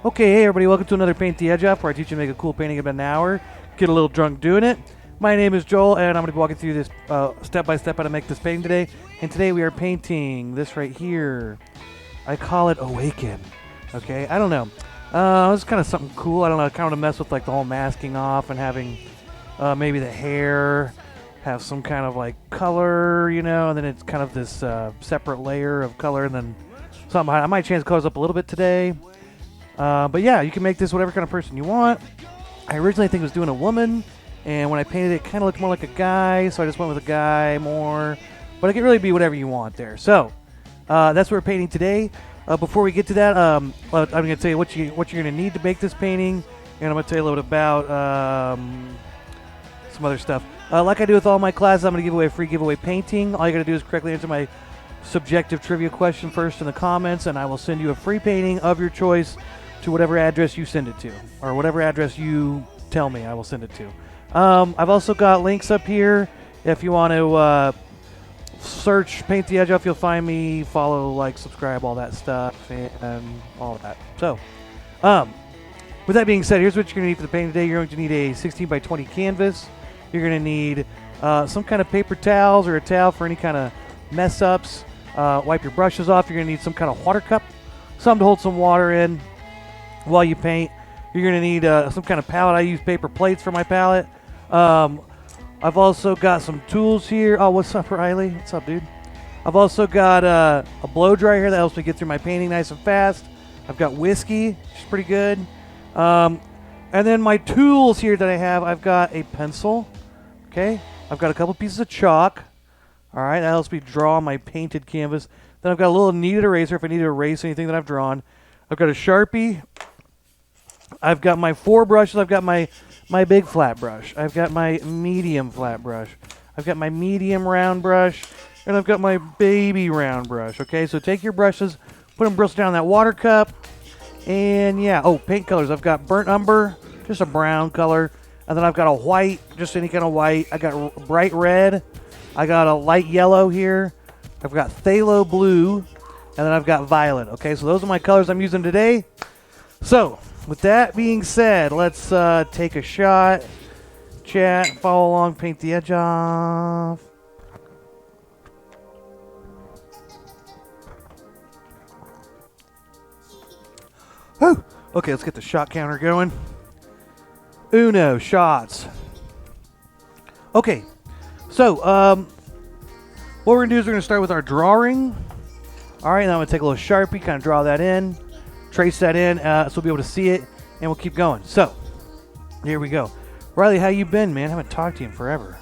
Okay, hey everybody, welcome to another Paint the Edge Off, where I teach you to make a cool painting in about an hour, get a little drunk doing it. My name is Joel, and I'm going to be walking through this step by step how to make this painting today. And today we are painting this right here. I call it Awaken. Okay, I don't know. It's kind of something cool. I don't know, kind of to mess with like the whole masking off and having maybe the hair have some kind of like color, you know, and then it's kind of this separate layer of color, and then something. I might change the colors up a little bit today. But yeah, you can make this whatever kind of person you want. I originally think it was doing a woman, and when I painted it, it kind of looked more like a guy, so I just went with a guy more. But it can really be whatever you want there. So that's what we're painting today. Before we get to that, I'm going to tell you what you're going to need to make this painting, and I'm going to tell you a little bit about some other stuff. Like I do with all my classes, I'm going to give away a free giveaway painting. All you got to do is correctly answer my subjective trivia question first in the comments, and I will send you a free painting of your choice to whatever address you send it to, or whatever address you tell me I will send it to. I've also got links up here. If you want to search Paint the Edge Off, you'll find me. Follow, like, subscribe, all that stuff, and all of that. So, with that being said, here's what you're going to need for the painting today. You're going to need a 16 by 20 canvas. You're going to need some kind of paper towels or a towel for any kind of mess ups. Wipe your brushes off. You're going to need some kind of water cup, something to hold some water in while you paint. You're going to need some kind of palette. I use paper plates for my palette. I've also got some tools here. Oh, what's up, Riley? What's up, dude? I've also got a blow dryer here that helps me get through my painting nice and fast. I've got whiskey, which is pretty good. And then my tools here that I have, I've got a pencil. Okay. I've got a couple pieces of chalk. All right, that helps me draw my painted canvas. Then I've got a little kneaded eraser if I need to erase anything that I've drawn. I've got a Sharpie. I've got my 4 brushes. I've got my big flat brush. I've got my medium flat brush. I've got my medium round brush. And I've got my baby round brush. Okay, so take your brushes, put them down in that water cup. And yeah, oh, paint colors. I've got burnt umber, just a brown color. And then I've got a white, just any kind of white. I got bright red. I got a light yellow here. I've got phthalo blue. And then I've got violet. Okay, so those are my colors I'm using today. So, with that being said, let's take a shot, chat, follow along, paint the edge off. Whew. Okay, let's get the shot counter going. Uno shots. Okay, so what we're going to do is we're going to start with our drawing. All right, now I'm going to take a little Sharpie, kind of draw that in, trace that in, so we'll be able to see it, and we'll keep going. So, here we go. Riley, how you been, man? I haven't talked to you in forever.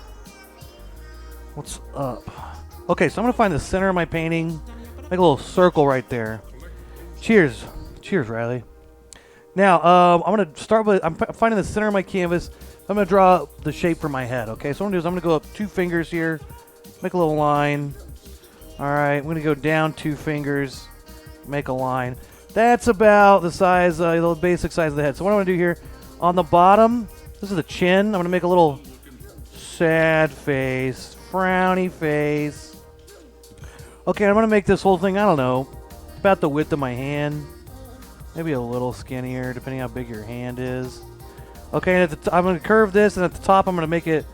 What's up? Okay, so I'm going to find the center of my painting, make a little circle right there. Cheers. Cheers, Riley. Now, I'm going to start with, I'm finding the center of my canvas. I'm going to draw the shape for my head, okay? So what I'm going to do is I'm going to go up 2 fingers here, make a little line. All right, I'm going to go down 2 fingers, make a line. That's about the size, the basic size of the head. So what I'm going to do here, on the bottom, this is the chin. I'm going to make a little sad face, frowny face. Okay, I'm going to make this whole thing, I don't know, about the width of my hand. Maybe a little skinnier, depending how big your hand is. Okay, and I'm going to curve this, and at the top I'm going to make it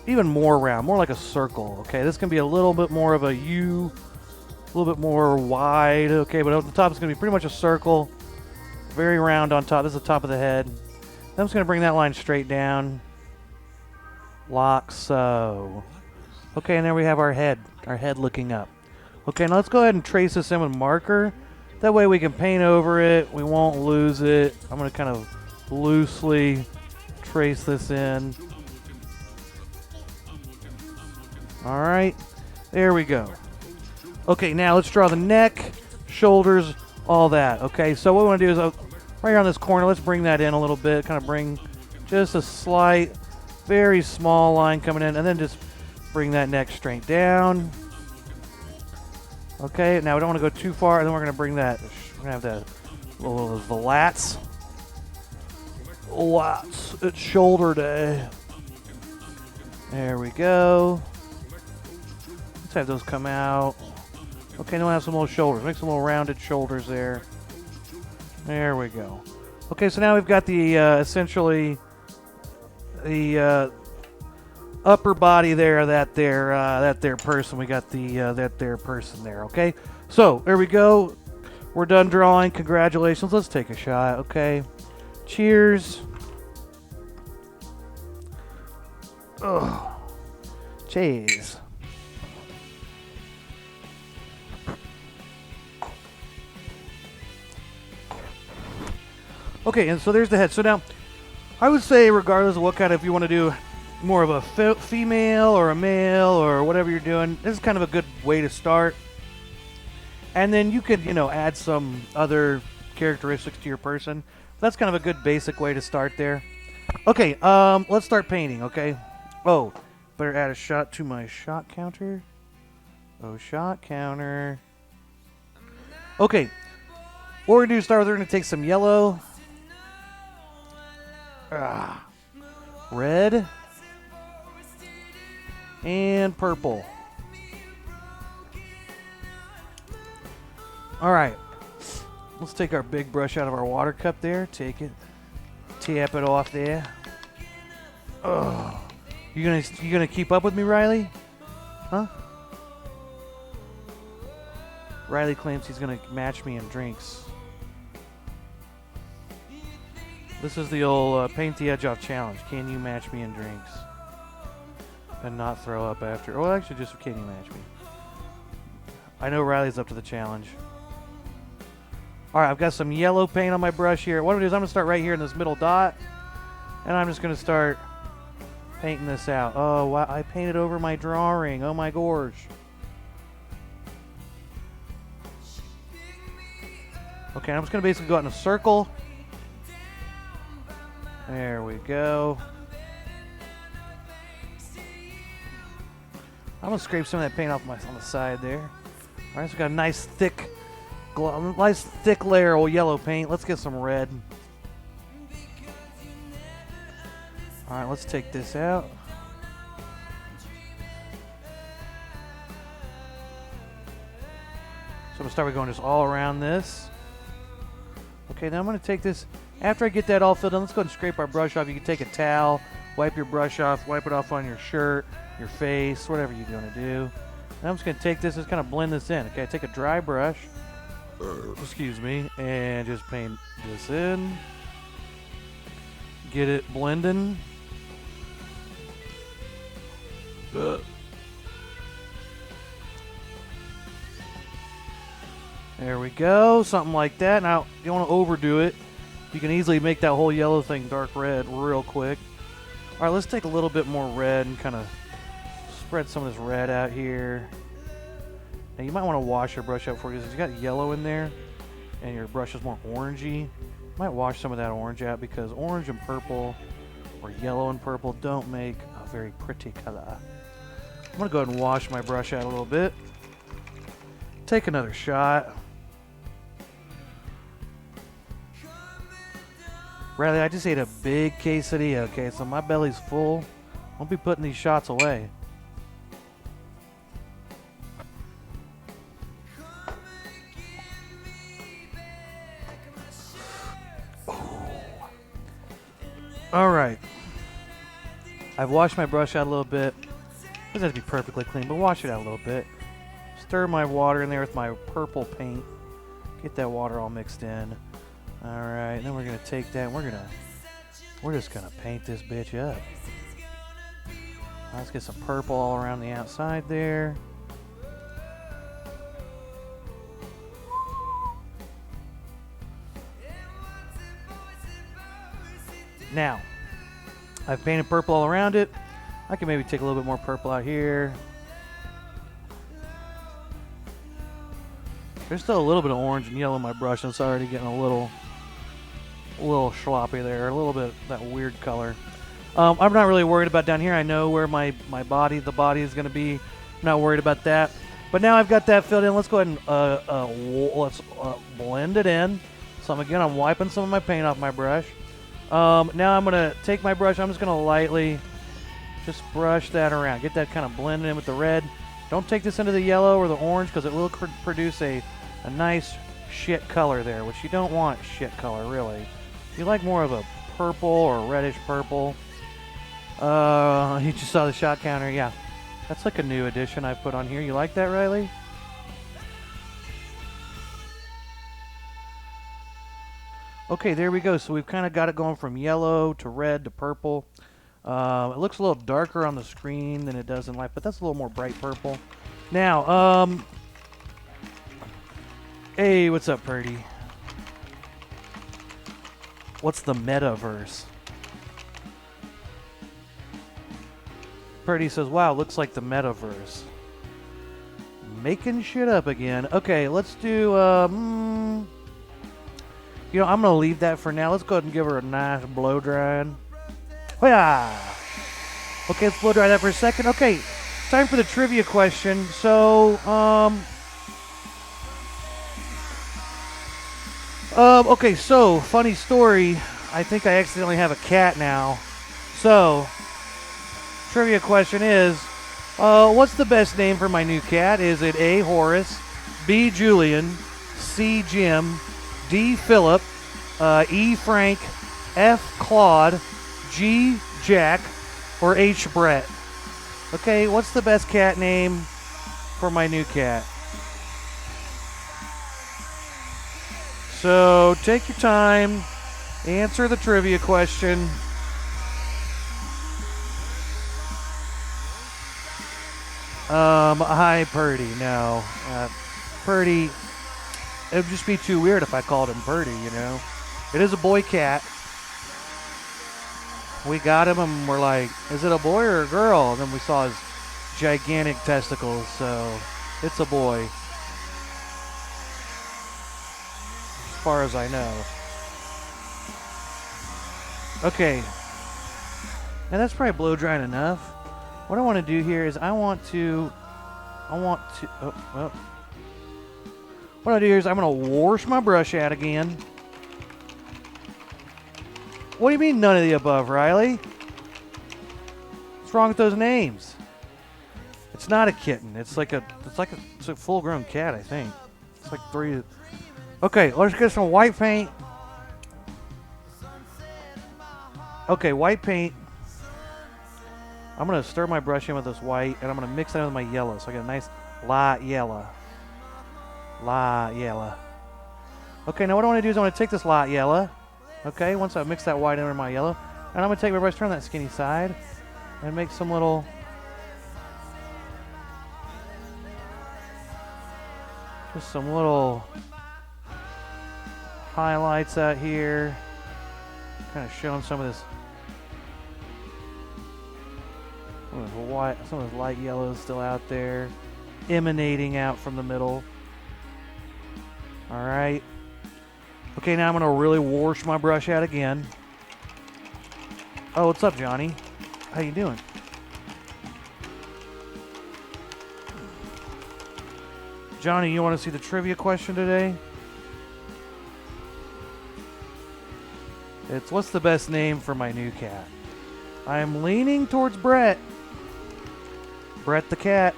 even more round, more like a circle. Okay, this can be a little bit more of a U, a little bit more wide. Okay, but at the top it's going to be pretty much a circle, very round on top. This is the top of the head. Then I'm just going to bring that line straight down, like so. Okay, and there we have our head looking up. Okay, now let's go ahead and trace this in with marker. That way we can paint over it. We won't lose it. I'm going to kind of loosely trace this in. All right, there we go. Okay, now let's draw the neck, shoulders, all that. Okay, so what we want to do is right here on this corner, let's bring that in a little bit, kind of bring just a slight, very small line coming in, and then just bring that neck straight down. Okay, now we don't want to go too far, and then we're going to bring that, we're going to have that little the lats. Lats, it's shoulder day. There we go. Let's have those come out. Okay, now we have some little shoulders. Make some little rounded shoulders there. There we go. Okay, so now we've got the essentially the upper body there. That there person. We got the that there person there. Okay, so there we go. We're done drawing. Congratulations. Let's take a shot. Okay, cheers. Ugh. Cheers. Okay, and so there's the head. So now, I would say, regardless of what kind of, if you want to do more of a female or a male or whatever you're doing, this is kind of a good way to start. And then you could, add some other characteristics to your person. That's kind of a good basic way to start there. Okay, let's start painting, okay? Oh, better add a shot to my shot counter. Oh, shot counter. Okay, what we're going to do is start with, we're going to take some yellow. Red. And purple. Alright. Let's take our big brush out of our water cup there. Take it. Tap it off there. Oh. You gonna keep up with me, Riley? Huh? Riley claims he's gonna match me in drinks. This is the old paint the edge off challenge. Can you match me in drinks? And not throw up after. Well, actually, just can you match me? I know Riley's up to the challenge. Alright, I've got some yellow paint on my brush here. What I'm going to do is I'm going to start right here in this middle dot. And I'm just going to start painting this out. Oh, wow, I painted over my drawing. Oh my gosh. Okay, I'm just going to basically go out in a circle. There we go. I'm going to scrape some of that paint off on the side there. Alright, so we got a nice thick layer of yellow paint. Let's get some red. Alright, let's take this out. So I'm going to start with going just all around this. Okay, now I'm going to take this. After I get that all filled in, let's go ahead and scrape our brush off. You can take a towel, wipe your brush off, wipe it off on your shirt, your face, whatever you're going to do. And I'm just going to take this and kind of blend this in. Okay, take a dry brush, excuse me, and just paint this in. Get it blending. There we go, something like that. Now, you don't want to overdo it. You can easily make that whole yellow thing dark red real quick. Alright, let's take a little bit more red and kind of spread some of this red out here. Now, you might want to wash your brush out for you because you got yellow in there and your brush is more orangey. You might wash some of that orange out because orange and purple or yellow and purple don't make a very pretty color. I'm going to go ahead and wash my brush out a little bit. Take another shot. Riley, I just ate a big quesadilla, okay, so my belly's full. Won't be putting these shots away. Alright. I've washed my brush out a little bit. It doesn't have to be perfectly clean, but wash it out a little bit. Stir my water in there with my purple paint. Get that water all mixed in. Alright, then we're going to take that and we're just going to paint this bitch up. Let's get some purple all around the outside there. Now, I've painted purple all around it. I can maybe take a little bit more purple out here. There's still a little bit of orange and yellow in my brush, and it's already getting a little sloppy there, a little bit that weird color. I'm not really worried about down here. I know where the body is going to be. I'm not worried about that. But now I've got that filled in. Let's go ahead and let's blend it in. So I'm wiping some of my paint off my brush. Now I'm going to take my brush. I'm just going to lightly just brush that around. Get that kind of blended in with the red. Don't take this into the yellow or the orange because it will produce a nice shit color there, which you don't want shit color, really. You like more of a purple or reddish purple. You just saw the shot counter, yeah. That's like a new addition I put on here. You like that, Riley? Okay, there we go. So we've kind of got it going from yellow to red to purple. It looks a little darker on the screen than it does in life, but that's a little more bright purple. Now, hey, what's up, Purdy? What's the metaverse? Purdy says, wow, looks like the metaverse. Making shit up again. Okay, let's do, you know, I'm going to leave that for now. Let's go ahead and give her a nice blow drying. Hoo-yah! Okay, let's blow dry that for a second. Okay, time for the trivia question. So, okay, so, funny story. I think I accidentally have a cat now. So, trivia question is, what's the best name for my new cat? Is it A, Horace, B, Julian, C, Jim, D, Philip, E, Frank, F, Claude, G, Jack, or H, Brett? Okay, what's the best cat name for my new cat? So, take your time, answer the trivia question. Hi, Purdy. No. Purdy, it would just be too weird if I called him Purdy, you know. It is a boy cat. We got him and we're like, is it a boy or a girl? And then we saw his gigantic testicles, so it's a boy. As far as I know. Okay. And that's probably blow drying enough. What I want to do here is I want to, what I do here is I'm going to wash my brush out again. What do you mean none of the above, Riley? What's wrong with those names? It's not a kitten. It's a full-grown cat, I think. It's like 3. Okay, let's get some white paint. Okay, white paint. I'm going to stir my brush in with this white, and I'm going to mix that with my yellow, so I get a nice light yellow. Light yellow. Okay, now what I want to do is I want to take this light yellow, okay, once I mix that white in with my yellow, and I'm going to take my brush, turn that skinny side, and make some little highlights out here, kind of showing some of this. Some of this light yellow is still out there, emanating out from the middle. All right. Okay, now I'm gonna really wash my brush out again. Oh, what's up, Johnny? How you doing? Johnny, you want to see the trivia question today? It's what's the best name for my new cat? I am leaning towards Brett. Brett the cat.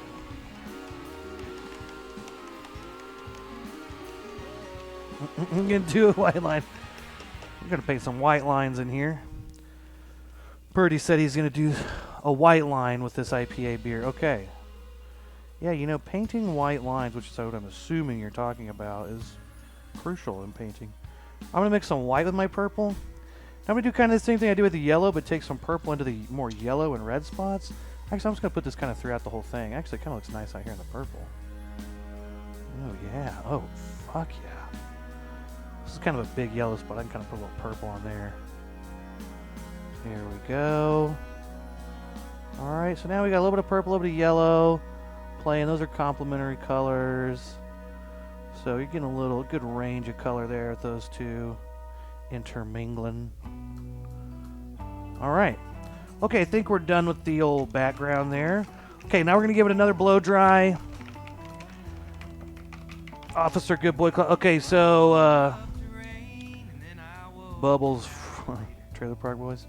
I'm going to do a white line. I'm going to paint some white lines in here. Purdy said he's going to do a white line with this IPA beer. Okay. Yeah, you know, painting white lines, which is what I'm assuming you're talking about, is crucial in painting. I'm going to mix some white with my purple. I'm going to do kind of the same thing I do with the yellow, but take some purple into the more yellow and red spots. Actually, I'm just going to put this kind of throughout the whole thing. Actually, it kind of looks nice out here in the purple. Oh, yeah. Oh, fuck yeah. This is kind of a big yellow spot. I can kind of put a little purple on there. Here we go. All right, so now we got a little bit of purple, a little bit of yellow. Playing. Those are complementary colors. So you're getting a good range of color there with those two intermingling. All right. Okay, I think we're done with the old background there. Okay, now we're going to give it another blow dry. Officer Good Boy Club. Okay, so Bubbles Trailer Park Boys.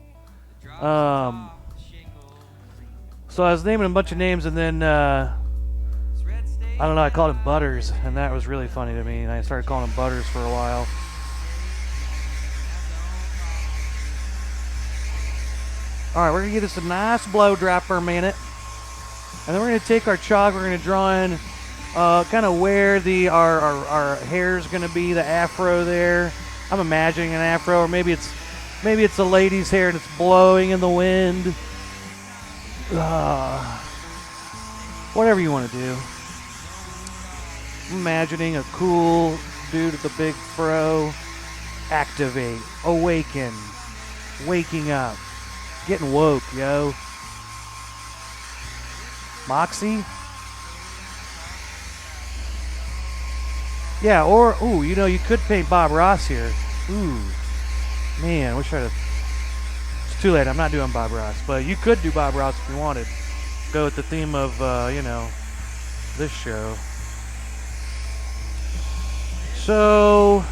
So I was naming a bunch of names, and then I don't know, I called him Butters, and that was really funny to me, and I started calling him Butters for a while. Alright, we're going to give this a nice blow dry for a minute. And then we're going to take our chalk, we're going to draw in kind of where our hair is going to be, the afro there. I'm imagining an afro, or maybe it's a lady's hair and it's blowing in the wind. Whatever you want to do. I'm imagining a cool dude with a big fro. Activate. Awaken. Waking up. Getting woke, yo. Moxie? Yeah, or, ooh, you know, you could paint Bob Ross here. Ooh. Man, wish I'd have... It's too late, I'm not doing Bob Ross. But you could do Bob Ross if you wanted. Go with the theme of, you know, this show. So...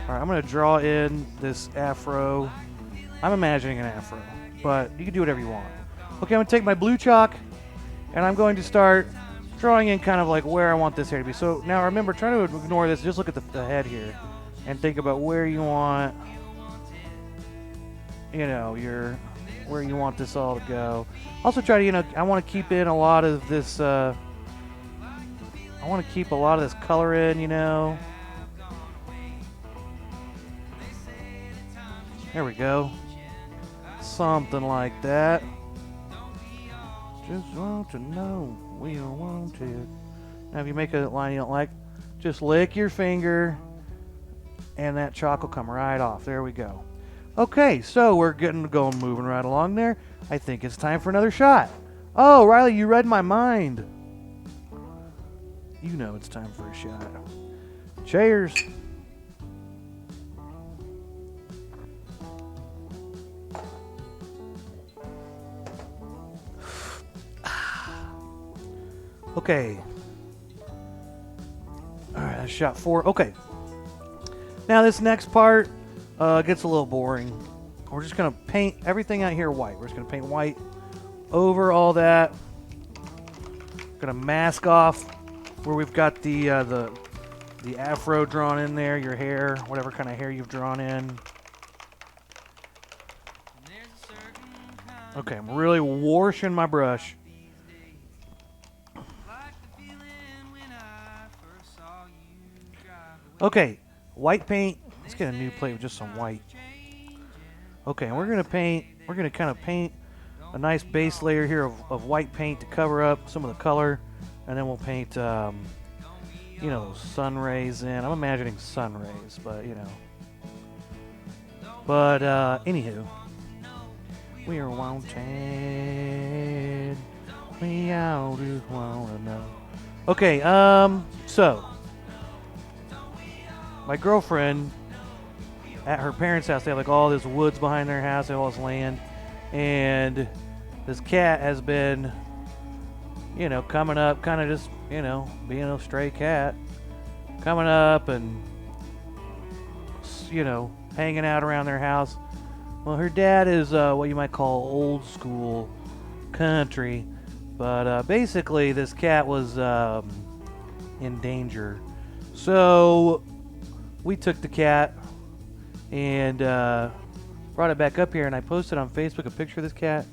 Alright, I'm going to draw in this afro. I'm imagining an afro, but you can do whatever you want. Okay, I'm going to take my blue chalk, and I'm going to start drawing in kind of like where I want this hair to be. So now remember, try to ignore this. Just look at the head here, and think about where you want, you know, where you want this all to go. Also try to, you know, I want to keep in a lot of this, I want to keep a lot of this color in, you know. There we go. Something like that. Just want to know we don't want it. Now if you make a line you don't like, just lick your finger and that chalk will come right off. There we go. Okay, so we're moving right along there. I think it's time for another shot. Oh, Riley, you read my mind. You know it's time for a shot. Cheers. Okay. Alright, that's shot 4. Okay. Now this next part gets a little boring. We're just going to paint everything out here white. We're just going to paint white over all that. Going to mask off where we've got the afro drawn in there, your hair, whatever kind of hair you've drawn in. Okay, I'm really washing my brush. Okay, white paint. Let's get a new plate with just some white. Okay, and we're gonna kind of paint a nice base layer here of white paint to cover up some of the color, and then we'll paint, you know, those sun rays in. I'm imagining sun rays, but you know. But anywho, we are wanted. We all just wanna know. Okay, so. My girlfriend, at her parents' house, they have like all this woods behind their house, they have all this land, and this cat has been, you know, coming up, kind of just, you know, being a stray cat, coming up and, you know, hanging out around their house. Well, her dad is what you might call old school country, but basically this cat was in danger. So we took the cat and brought it back up here, and I posted on Facebook a picture of this cat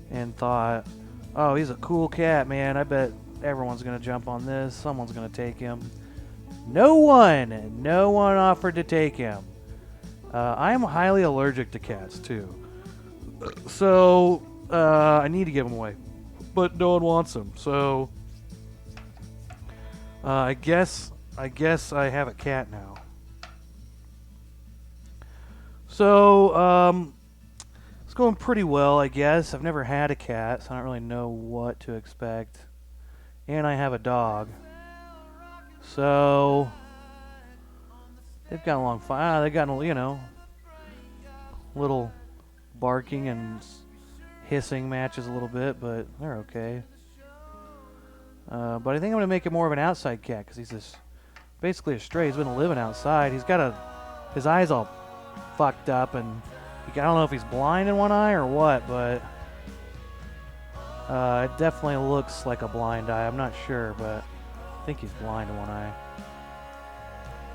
and thought, oh, he's a cool cat, man. I bet everyone's going to jump on this. Someone's going to take him. No one offered to take him. I am highly allergic to cats, too. So I need to give him away. But no one wants him. So I guess I have a cat now. So, it's going pretty well, I guess. I've never had a cat, so I don't really know what to expect. And I have a dog. So, they've gotten along fine. They've gotten, you know, little barking and hissing matches a little bit, but they're okay. But I think I'm going to make it more of an outside cat, because he's basically a stray. He's been living outside. He's got his eyes all fucked up, and I don't know if he's blind in one eye or what, but It definitely looks like a blind eye. I'm not sure, but I think he's blind in one eye.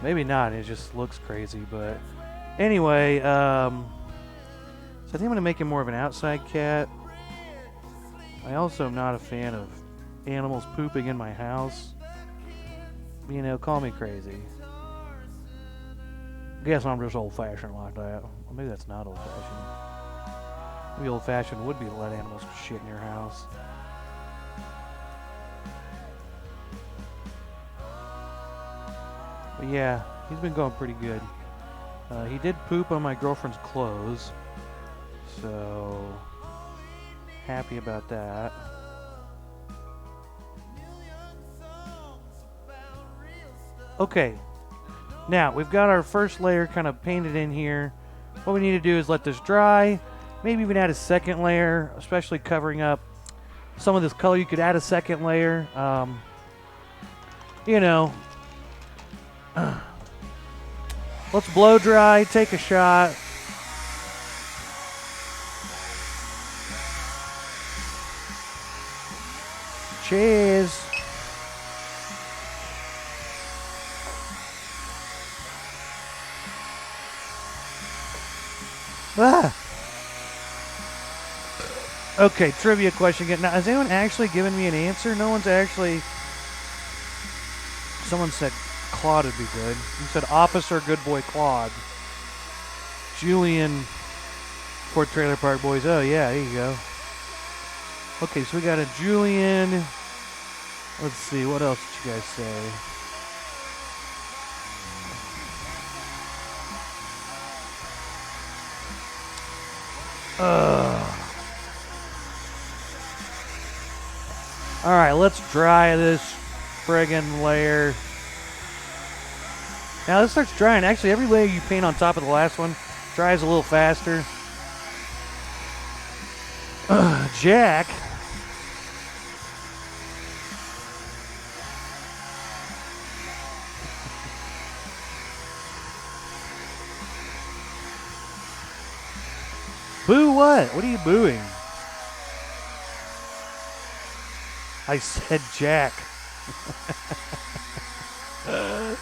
Maybe not. It just looks crazy, but anyway, so I think I'm going to make him more of an outside cat. I also am not a fan of animals pooping in my house. You know, call me crazy. Guess I'm just old-fashioned like that. Well, maybe that's not old-fashioned. Maybe old-fashioned would be to let animals shit in your house. But yeah, he's been going pretty good. He did poop on my girlfriend's clothes, so happy about that. Okay, now we've got our first layer kind of painted in here. What we need to do is let this dry, maybe even add a second layer, especially covering up some of this color. You could add a second layer. You know, let's blow dry, take a shot. Cheers. Ah. Okay, trivia question again. Now, has anyone actually given me an answer? No one's actually... Someone said Claude would be good. You said Officer Good Boy Claude. Julian for Trailer Park Boys. Oh, yeah, there you go. Okay, so we got a Julian. Let's see, what else did you guys say? Alright, let's dry this friggin' layer. Now this starts drying. Actually, every layer you paint on top of the last one dries a little faster. Jack. Boo what? What are you booing? I said Jack. Oh.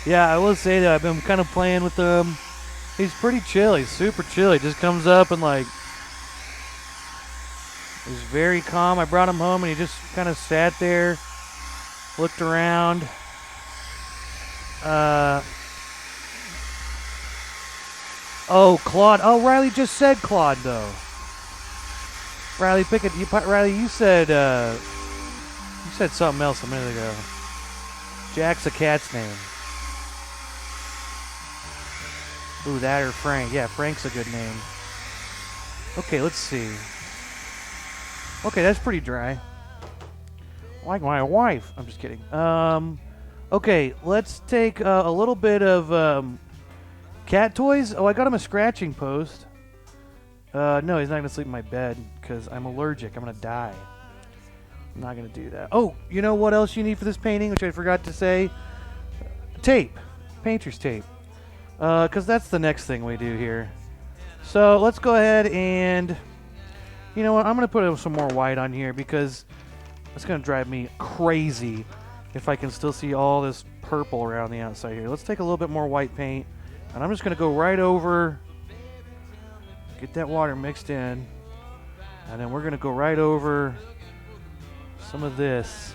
Yeah, I will say that I've been kind of playing with him. He's pretty chill. He's super chill. He just comes up and like... He's very calm. I brought him home and he just kind of sat there, looked around. Oh, Claude. Oh, Riley just said Claude, though. Riley, pick it. Riley, you said something else a minute ago. Jack's a cat's name. Ooh, that or Frank. Yeah, Frank's a good name. Okay, let's see. Okay, that's pretty dry. Like my wife. I'm just kidding. Okay, let's take a little bit of cat toys. Oh, I got him a scratching post. No, he's not going to sleep in my bed because I'm allergic. I'm going to die. I'm not going to do that. Oh, you know what else you need for this painting, which I forgot to say? Tape. Painter's tape. Because that's the next thing we do here. So let's go ahead and... You know what? I'm going to put some more white on here because it's going to drive me crazy if I can still see all this purple around the outside here. Let's take a little bit more white paint. And I'm just going to go right over... Get that water mixed in. And then we're going to go right over some of this.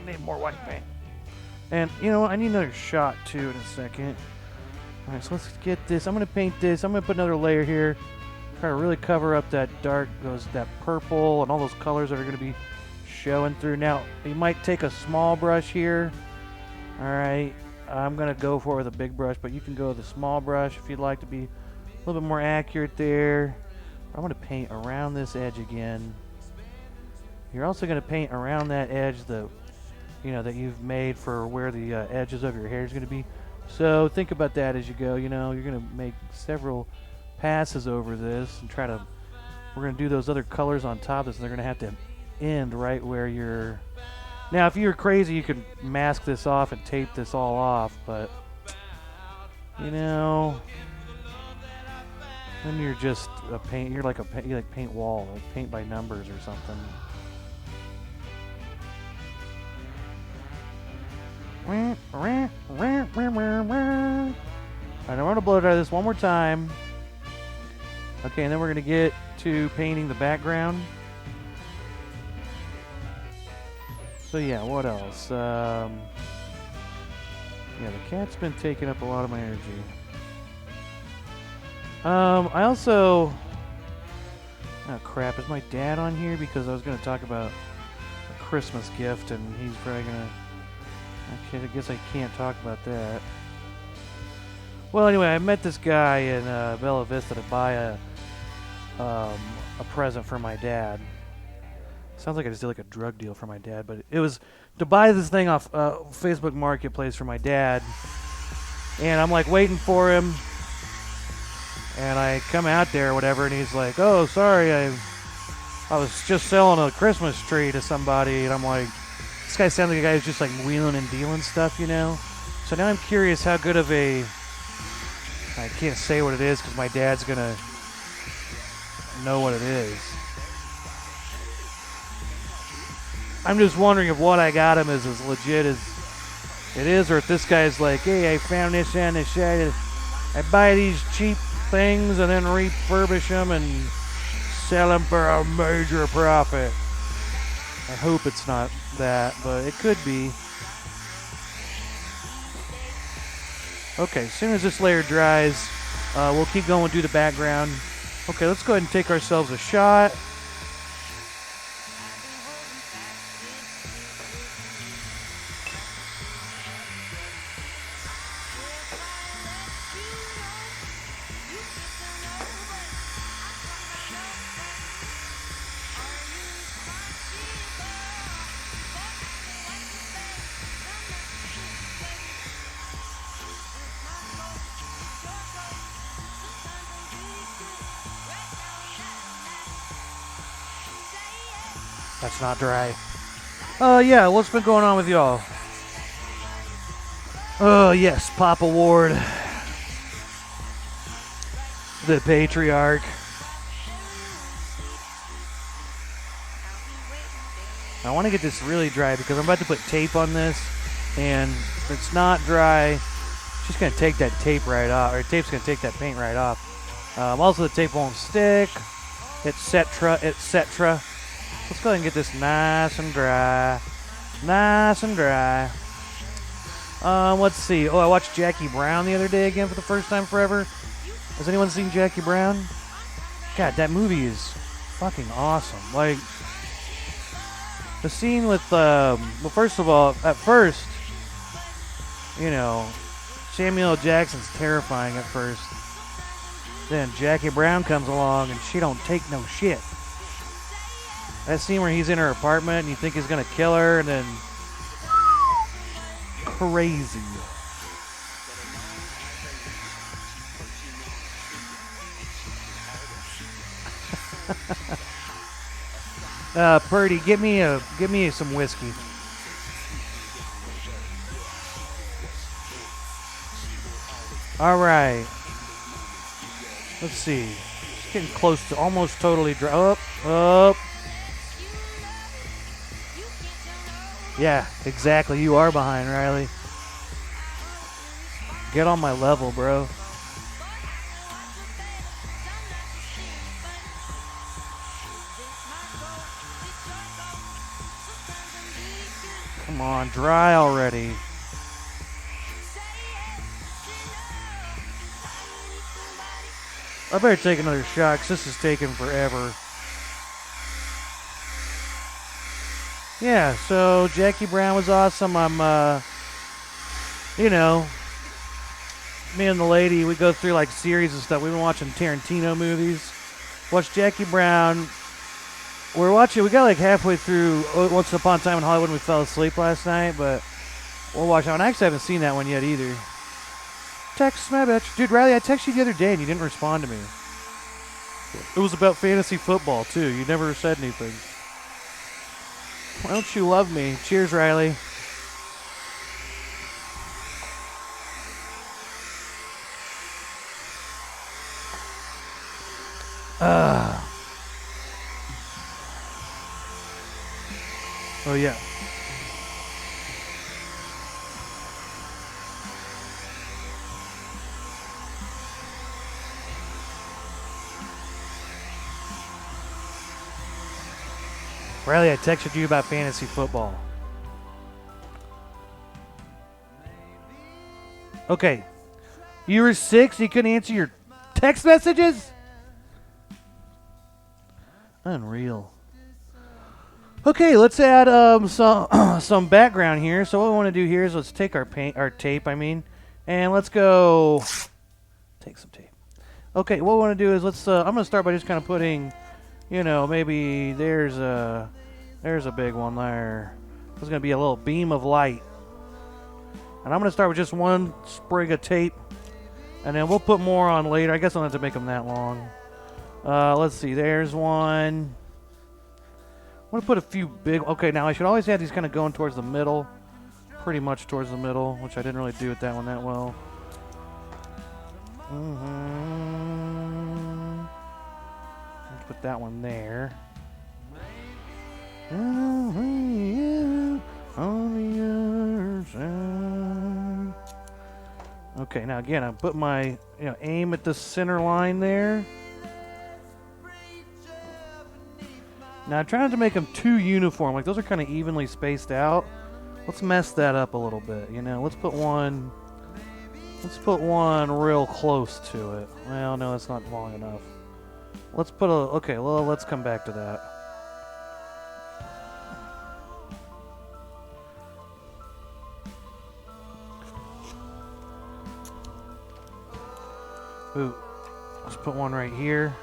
I need more white paint. And, you know what? I need another shot, too, in a second. Alright, so let's get this. I'm going to paint this. I'm going to put another layer here. Try to really cover up that dark, that purple, and all those colors that are going to be showing through. Now, you might take a small brush here. Alright. I'm going to go for it with a big brush, but you can go with a small brush if you'd like to be a little bit more accurate there. I'm going to paint around this edge again. You're also going to paint around that edge that you've made for where the edges of your hair is going to be. So think about that as you go. You know, you're going to make several passes over this and we're going to do those other colors on top of this, and they're going to have to end right where you're... Now, if you were crazy, you could mask this off and tape this all off, but, you know, Then you're just a paint. You're like you like paint wall, like paint by numbers or something. Alright, I'm gonna blow dry this one more time. Okay, and then we're gonna get to painting the background. So yeah, what else? Yeah, the cat's been taking up a lot of my energy. I also... Oh crap, is my dad on here? Because I was gonna talk about a Christmas gift and he's probably gonna... Okay, I guess I can't talk about that. Well, anyway, I met this guy in Bella Vista to buy a present for my dad. Sounds like I just did like a drug deal for my dad, but it was to buy this thing off Facebook Marketplace for my dad. And I'm like waiting for him, and I come out there or whatever, and he's like, "Oh, sorry, I was just selling a Christmas tree to somebody," and I'm like, this guy sounds like a guy who's just like wheeling and dealing stuff, you know? So now I'm curious how good of a... I can't say what it is because my dad's going to know what it is. I'm just wondering if what I got him is as legit as it is, or if this guy's like, hey, I found this on the side. I buy these cheap things and then refurbish them and sell them for a major profit. I hope it's not that, but it could be. Okay, as soon as this layer dries, we'll keep going through the background. Okay, let's go ahead and take ourselves a shot. That's not dry. Yeah, what's been going on with y'all? Oh, yes, Papa Ward. The patriarch. I want to get this really dry because I'm about to put tape on this, and if it's not dry, it's just going to take that tape right off, or tape's going to take that paint right off. Also, the tape won't stick, etc., etc. Let's go ahead and get this nice and dry. Nice and dry. Let's see. Oh, I watched Jackie Brown the other day again for the first time forever. Has anyone seen Jackie Brown? God, that movie is fucking awesome. Like, the scene with, well, first of all, at first, you know, Samuel L. Jackson's terrifying at first. Then Jackie Brown comes along and she don't take no shit. That scene where he's in her apartment and you think he's gonna kill her, and then crazy. Purdy, give me some whiskey. All right. Let's see. It's getting close to almost totally dry. Up. Yeah, exactly. You are behind, Riley. Get on my level, bro. Come on, dry already. I better take another shot because this is taking forever. Yeah, so Jackie Brown was awesome. I'm, you know, me and the lady, we go through like series and stuff. We've been watching Tarantino movies. Watched Jackie Brown. We got like halfway through Once Upon a Time in Hollywood and we fell asleep last night, but we'll watch that one. I actually haven't seen that one yet either. Text my bitch. Dude, Riley, I texted you the other day and you didn't respond to me. It was about fantasy football, too. You never said anything. Why don't you love me? Cheers, Riley. Oh yeah. Riley, I texted you about fantasy football. Okay. You were 6, you couldn't answer your text messages? Unreal. Okay, let's add some background here. So what we want to do here is let's take our tape, and let's go take some tape. Okay, what we want to do is I'm going to start by just kind of putting, maybe there's a big one there. There's going to be a little beam of light. And I'm going to start with just one sprig of tape, and then we'll put more on later. I guess I don't have to make them that long. Let's see, there's one. I'm going to put a few big... Okay, now I should always have these kind of going towards the middle. Pretty much towards the middle, which I didn't really do with that one that well. Let's put that one there. Okay, now again, I put my aim at the center line there. Now I'm trying to make them too uniform, like those are kind of evenly spaced out. Let's mess that up a little bit, Let's put one real close to it. Well, no, that's not long enough. Let's put okay, well, let's come back to that. Ooh, let's put one right here.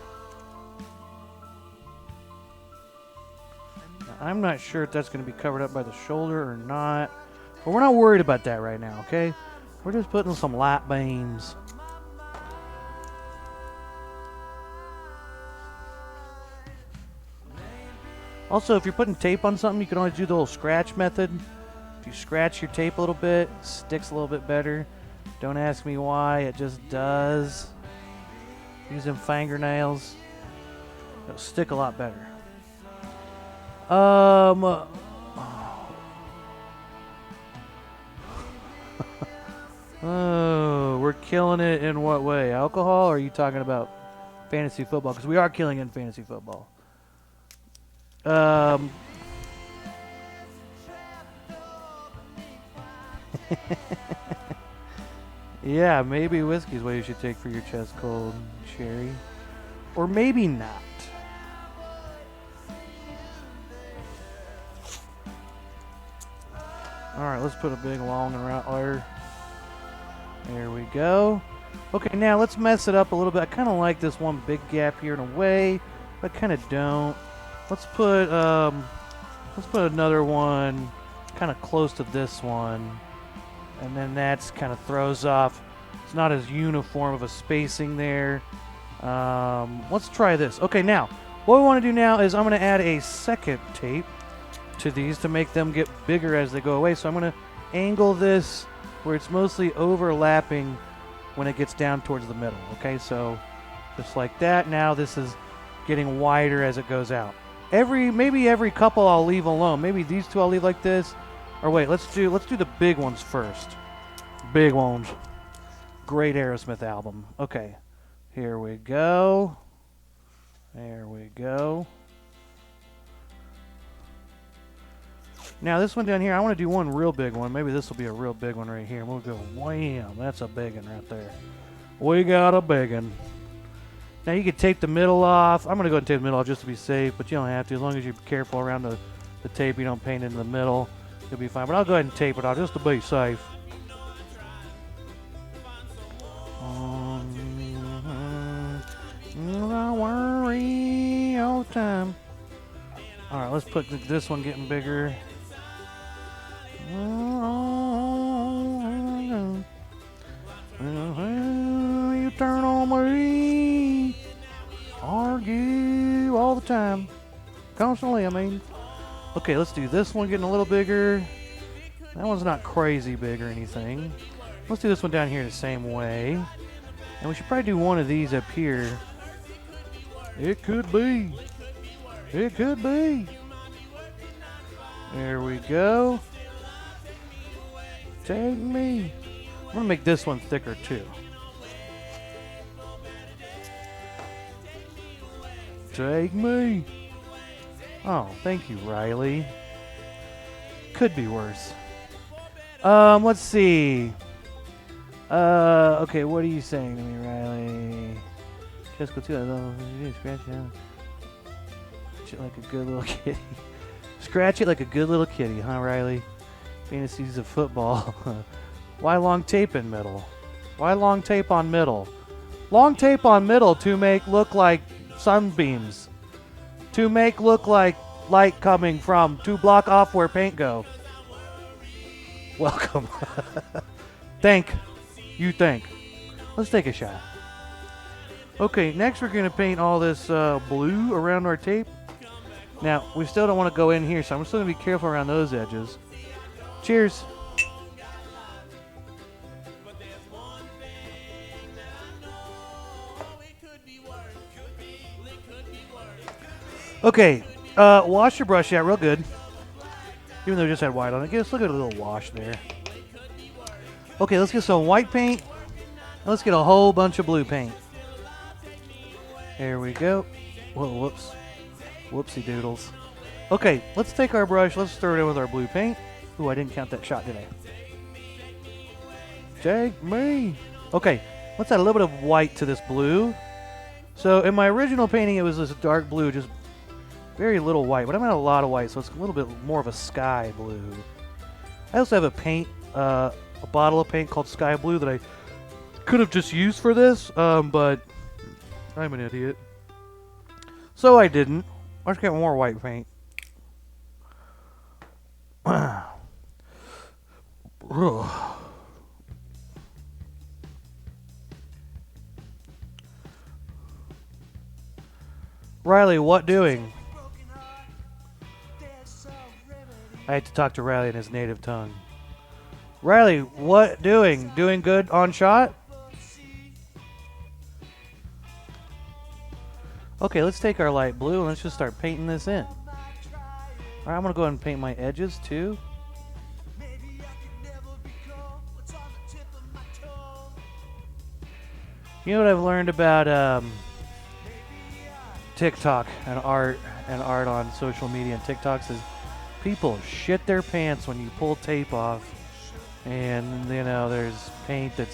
I'm not sure if that's going to be covered up by the shoulder or not. But we're not worried about that right now, okay? We're just putting some light beams. Also, if you're putting tape on something, you can always do the little scratch method. If you scratch your tape a little bit, it sticks a little bit better. Don't ask me why, it just does. Using fingernails, it'll stick a lot better. Oh, we're killing it in what way? Alcohol, or are you talking about fantasy football? Because we are killing it in fantasy football. Yeah, maybe whiskey's what you should take for your chest cold, Sherry. Or maybe not. Alright, let's put a big long rattler. There we go. Okay, now let's mess it up a little bit. I kind of like this one big gap here in a way, but I kind of don't. Let's put another one kind of close to this one. And then that's kind of throws off. It's not as uniform of a spacing there. Let's try this. Okay, now, what we want to do now is I'm going to add a second tape to these to make them get bigger as they go away. So I'm going to angle this where it's mostly overlapping when it gets down towards the middle. Okay, so just like that. Now this is getting wider as it goes out. Maybe every couple I'll leave alone. Maybe these two I'll leave like this. Or wait, let's do the big ones first. Big ones. Great Aerosmith album. Okay, here we go. There we go. Now this one down here, I want to do one real big one. Maybe this will be a real big one right here. We'll go, wham, that's a big one right there. We got a big one. Now you can tape the middle off. I'm going to go ahead and tape the middle off just to be safe, but you don't have to. As long as you're careful around the tape, you don't paint it in the middle, you'll be fine. But I'll go ahead and tape it off just to be safe. Don't worry all the time. All right, let's put this one getting bigger. You turn on me, argue all the time, constantly. Okay, let's do this one getting a little bigger. That one's not crazy big or anything. Let's do this one down here the same way, and we should probably do one of these up here. It could be. It could be. There we go. Take me. I'm going to make this one thicker too. Take me. Oh, thank you, Riley. Could be worse. Let's see. Okay, what are you saying to me, Riley? Just go to it. Scratch it like a good little kitty. Scratch it like a good little kitty, huh, Riley? Fantasies of football. Why long tape in middle? Why long tape on middle? Long tape on middle to make look like sunbeams. To make look like light coming from. To block off where paint go. Welcome. Think. You think. Let's take a shot. Okay, next we're going to paint all this blue around our tape. Now, we still don't want to go in here, so I'm still going to be careful around those edges. Cheers. Okay, wash your brush out real good. Even though we just had white on it. Let's look at a little wash there. Okay, let's get some white paint. And let's get a whole bunch of blue paint. There we go. Whoa, whoops. Whoopsie doodles. Okay, let's take our brush. Let's stir it in with our blue paint. Ooh, I didn't count that shot, did I? Take me. Okay, let's add a little bit of white to this blue. So in my original painting, it was this dark blue, just very little white. But I'm adding a lot of white, so it's a little bit more of a sky blue. I also have a paint, a bottle of paint called Sky Blue that I could have just used for this, but I'm an idiot. So I didn't. Let's get more white paint. Riley, what doing? I had to talk to Riley in his native tongue. Riley, what doing? Doing good on shot? Okay, let's take our light blue and let's just start painting this in. Alright, I'm going to go ahead and paint my edges too. You know what I've learned about TikTok and art on social media and TikToks is people shit their pants when you pull tape off and, you know, there's paint that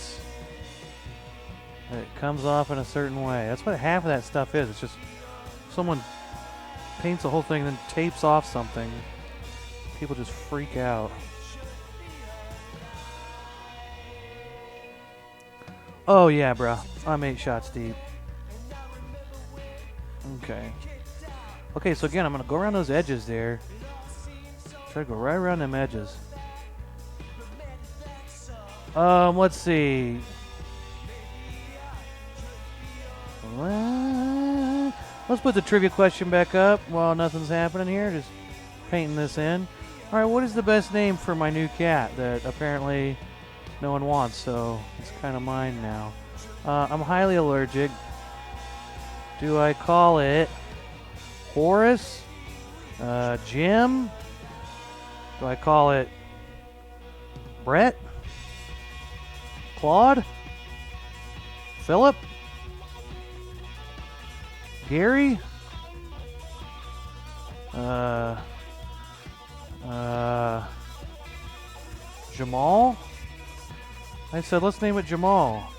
comes off in a certain way. That's what half of that stuff is. It's just someone paints the whole thing and then tapes off something. People just freak out. Oh yeah, bro. I'm 8 shots deep. Okay. Okay, so again, I'm going to go around those edges there. Try to go right around them edges. Let's see. Let's put the trivia question back up while nothing's happening here. Just painting this in. Alright, what is the best name for my new cat that apparently no one wants, so it's kind of mine now. I'm highly allergic. Do I call it Horace? Jim? Do I call it Brett? Claude? Philip? Gary? Jamal? I said, let's name it Jamal.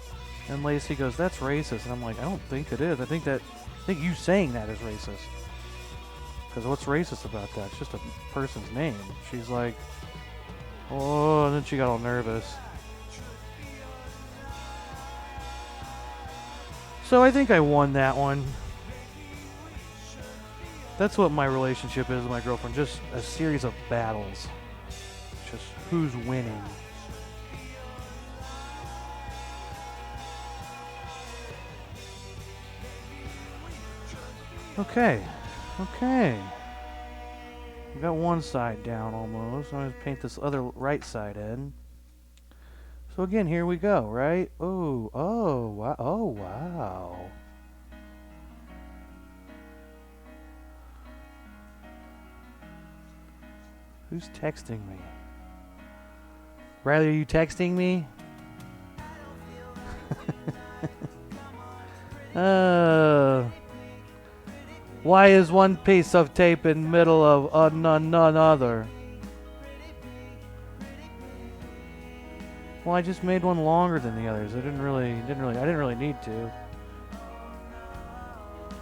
And Lacey goes, that's racist. And I'm like, I don't think it is. I think you saying that is racist. Because what's racist about that? It's just a person's name. She's like, oh, and then she got all nervous. So I think I won that one. That's what my relationship is with my girlfriend. Just a series of battles. Just who's winning. Okay. We got one side down almost. I'm going to paint this other right side in. So again, here we go, right? Oh, wow. Who's texting me? Riley, are you texting me? Why is one piece of tape in the middle of none other? Well, I just made one longer than the others. I didn't really need to.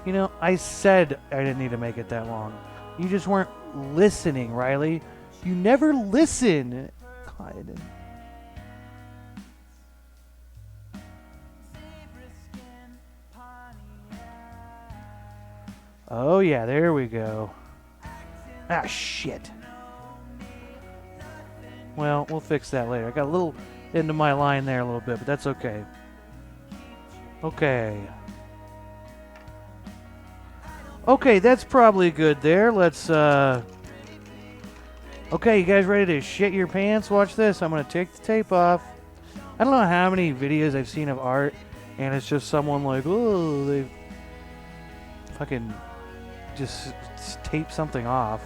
You know, I said I didn't need to make it that long. You just weren't listening, Riley. You never listen. God. Oh yeah, there we go. Ah, shit. Well, we'll fix that later. I got a little into my line there a little bit, but that's okay. Okay. Okay, that's probably good there. Let's, Okay, you guys ready to shit your pants? Watch this. I'm going to take the tape off. I don't know how many videos I've seen of art, and it's just someone like, oh, they fucking just tape something off.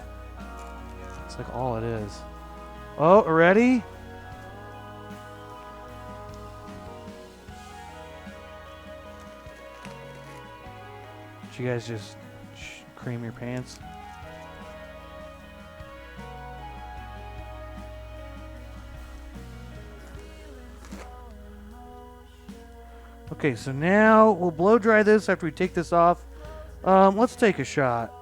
It's like all it is. Oh, ready? Did you guys just cream your pants? Okay, so now we'll blow dry this after we take this off. Let's take a shot.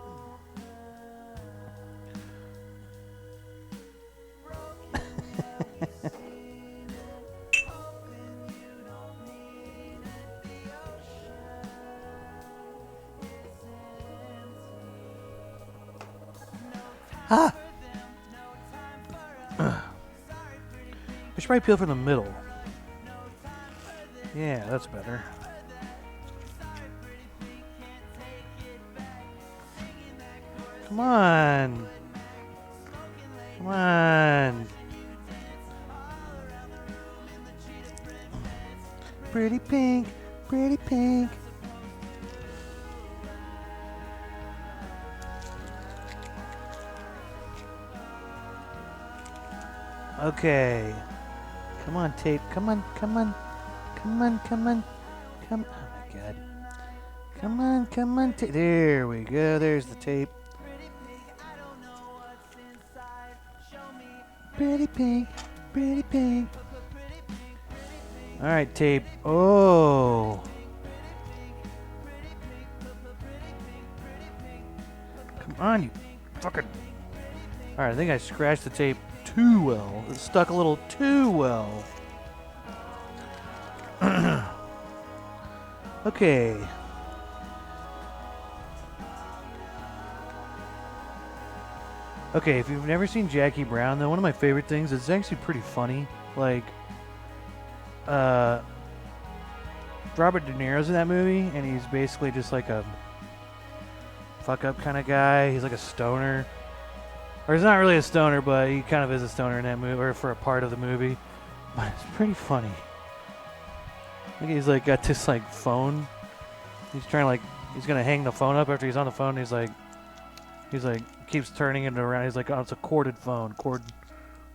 Ah! I should probably peel from the middle. Yeah, that's better. Come on. Come on. Pretty pink, pretty pink. Okay. Come on, tape. Come on, come on. Come on, come on. Come. Oh my god. Come on, come on. There we go. There's the tape. Pretty pink, pretty pink. Alright, tape. Oh. Come on, you fucking. Alright, I think I scratched the tape too well. It stuck a little too well. Okay. Okay, if you've never seen Jackie Brown, though, one of my favorite things, it's actually pretty funny. Like, Robert De Niro's in that movie, and he's basically just like a fuck-up kind of guy. He's like a stoner. Or he's not really a stoner, but he kind of is a stoner in that movie, or for a part of the movie. But it's pretty funny. Like he's like got this like phone. He's trying to like, he's gonna hang the phone up after he's on the phone. He's like keeps turning it around. He's like, oh, it's a corded phone,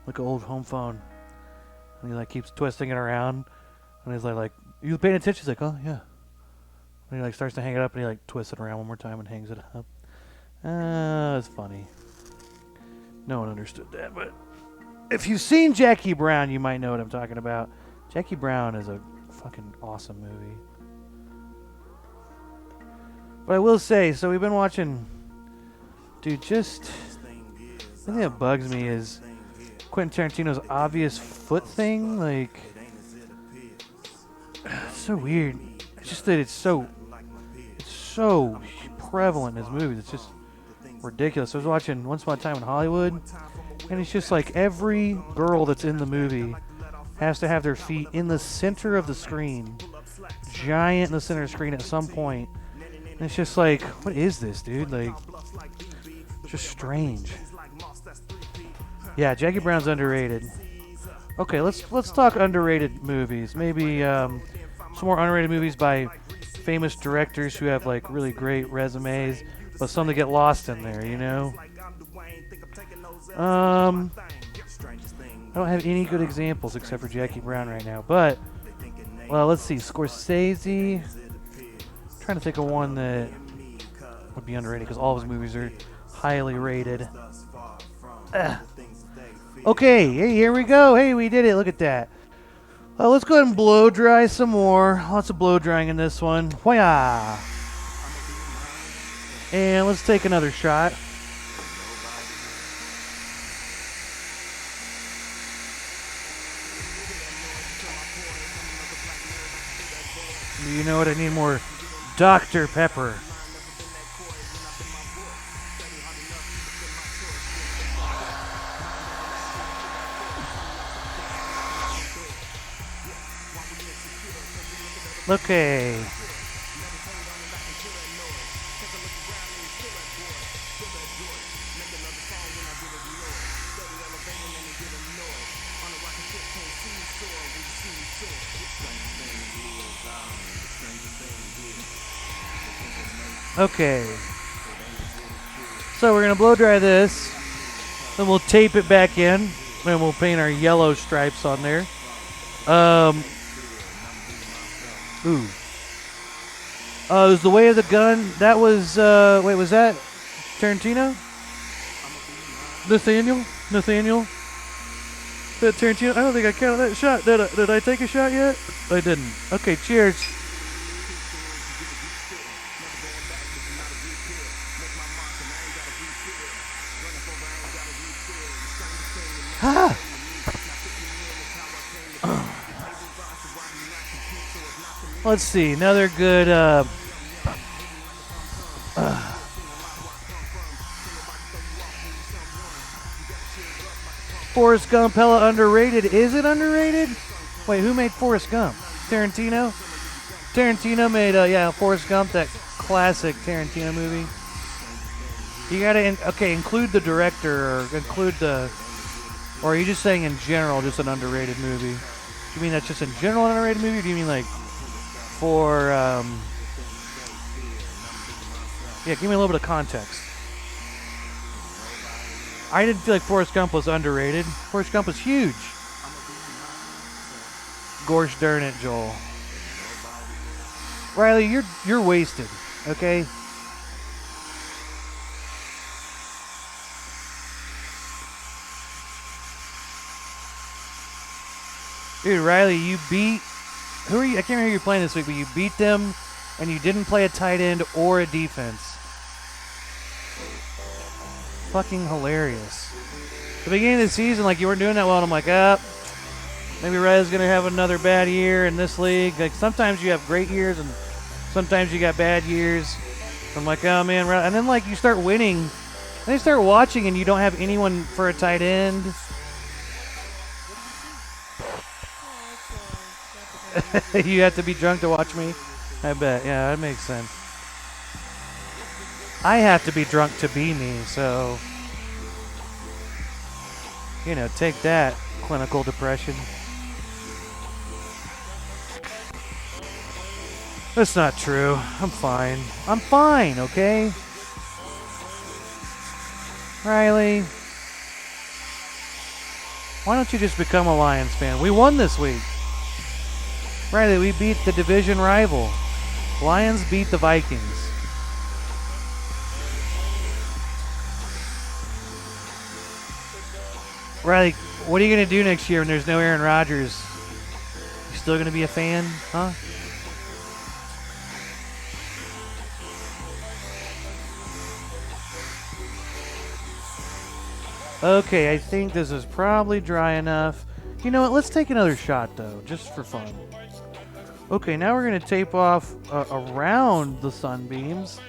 like an old home phone. And he like keeps twisting it around. And he's like, you paying attention? He's like, oh yeah. And he like starts to hang it up, and he like twists it around one more time and hangs it up. It's funny. No one understood that, but if you've seen Jackie Brown, you might know what I'm talking about. Jackie Brown is a fucking awesome movie. But I will say, so we've been watching, dude, just, the thing that bugs me is Quentin Tarantino's obvious foot thing. Like, it's so weird. It's just that it's so prevalent in his movies. It's just ridiculous. I was watching Once Upon a Time in Hollywood, and it's just like every girl that's in the movie has to have their feet in the center of the screen, giant in the center of the screen at some point. And it's just like, what is this, dude? Like, it's just strange. Yeah, Jackie Brown's underrated. Okay, let's talk underrated movies. Maybe some more underrated movies by famous directors who have like really great resumes, but some that get lost in there, you know? I don't have any good examples except for Jackie Brown right now. But, well, let's see. Scorsese. Trying to think of one that would be underrated because all of his movies are highly rated. Okay, hey, here we go. Hey, we did it. Look at that. Let's go ahead and blow dry some more. Lots of blow drying in this one. Hoya! And let's take another shot. You know what? I need more Dr. Pepper. Okay. Okay. So we're going to blow dry this. Then we'll tape it back in. And we'll paint our yellow stripes on there. Ooh. It was The Way of the Gun. That was, wait, was that Tarantino? Nathaniel? That Tarantino? I don't think I counted that shot. Did I take a shot yet? I didn't. Okay, cheers. Ah! Let's see, another good Forrest Gump, hella underrated. Is it underrated? Wait, who made Forrest Gump? Tarantino? Tarantino made, yeah, Forrest Gump, that classic Tarantino movie. You gotta, okay, include the director, or include the, or are you just saying in general, just an underrated movie? Do you mean that's just in general an underrated movie, or do you mean like for, yeah, give me a little bit of context. I didn't feel like Forrest Gump was underrated. Forrest Gump was huge. Gosh darn it, Joel. Riley, you're wasted, okay? Dude, Riley, you beat... Who are you? I can't remember who you're playing this week, but you beat them, and you didn't play a tight end or a defense. Fucking hilarious. The beginning of the season, like, you weren't doing that well, and I'm like, maybe Riley's going to have another bad year in this league. Like, sometimes you have great years, and sometimes you got bad years. I'm like, oh, man. And then, like, you start winning, and you start watching, and you don't have anyone for a tight end. You have to be drunk to watch me? I bet. Yeah, that makes sense. I have to be drunk to be me, so... You know, take that, clinical depression. That's not true. I'm fine. I'm fine, okay? Riley. Why don't you just become a Lions fan? We won this week. Riley, we beat the division rival. Lions beat the Vikings. Riley, what are you going to do next year when there's no Aaron Rodgers? You still going to be a fan, huh? Okay, I think this is probably dry enough. You know what? Let's take another shot, though, just for fun. Okay, now we're going to tape off around the sunbeams.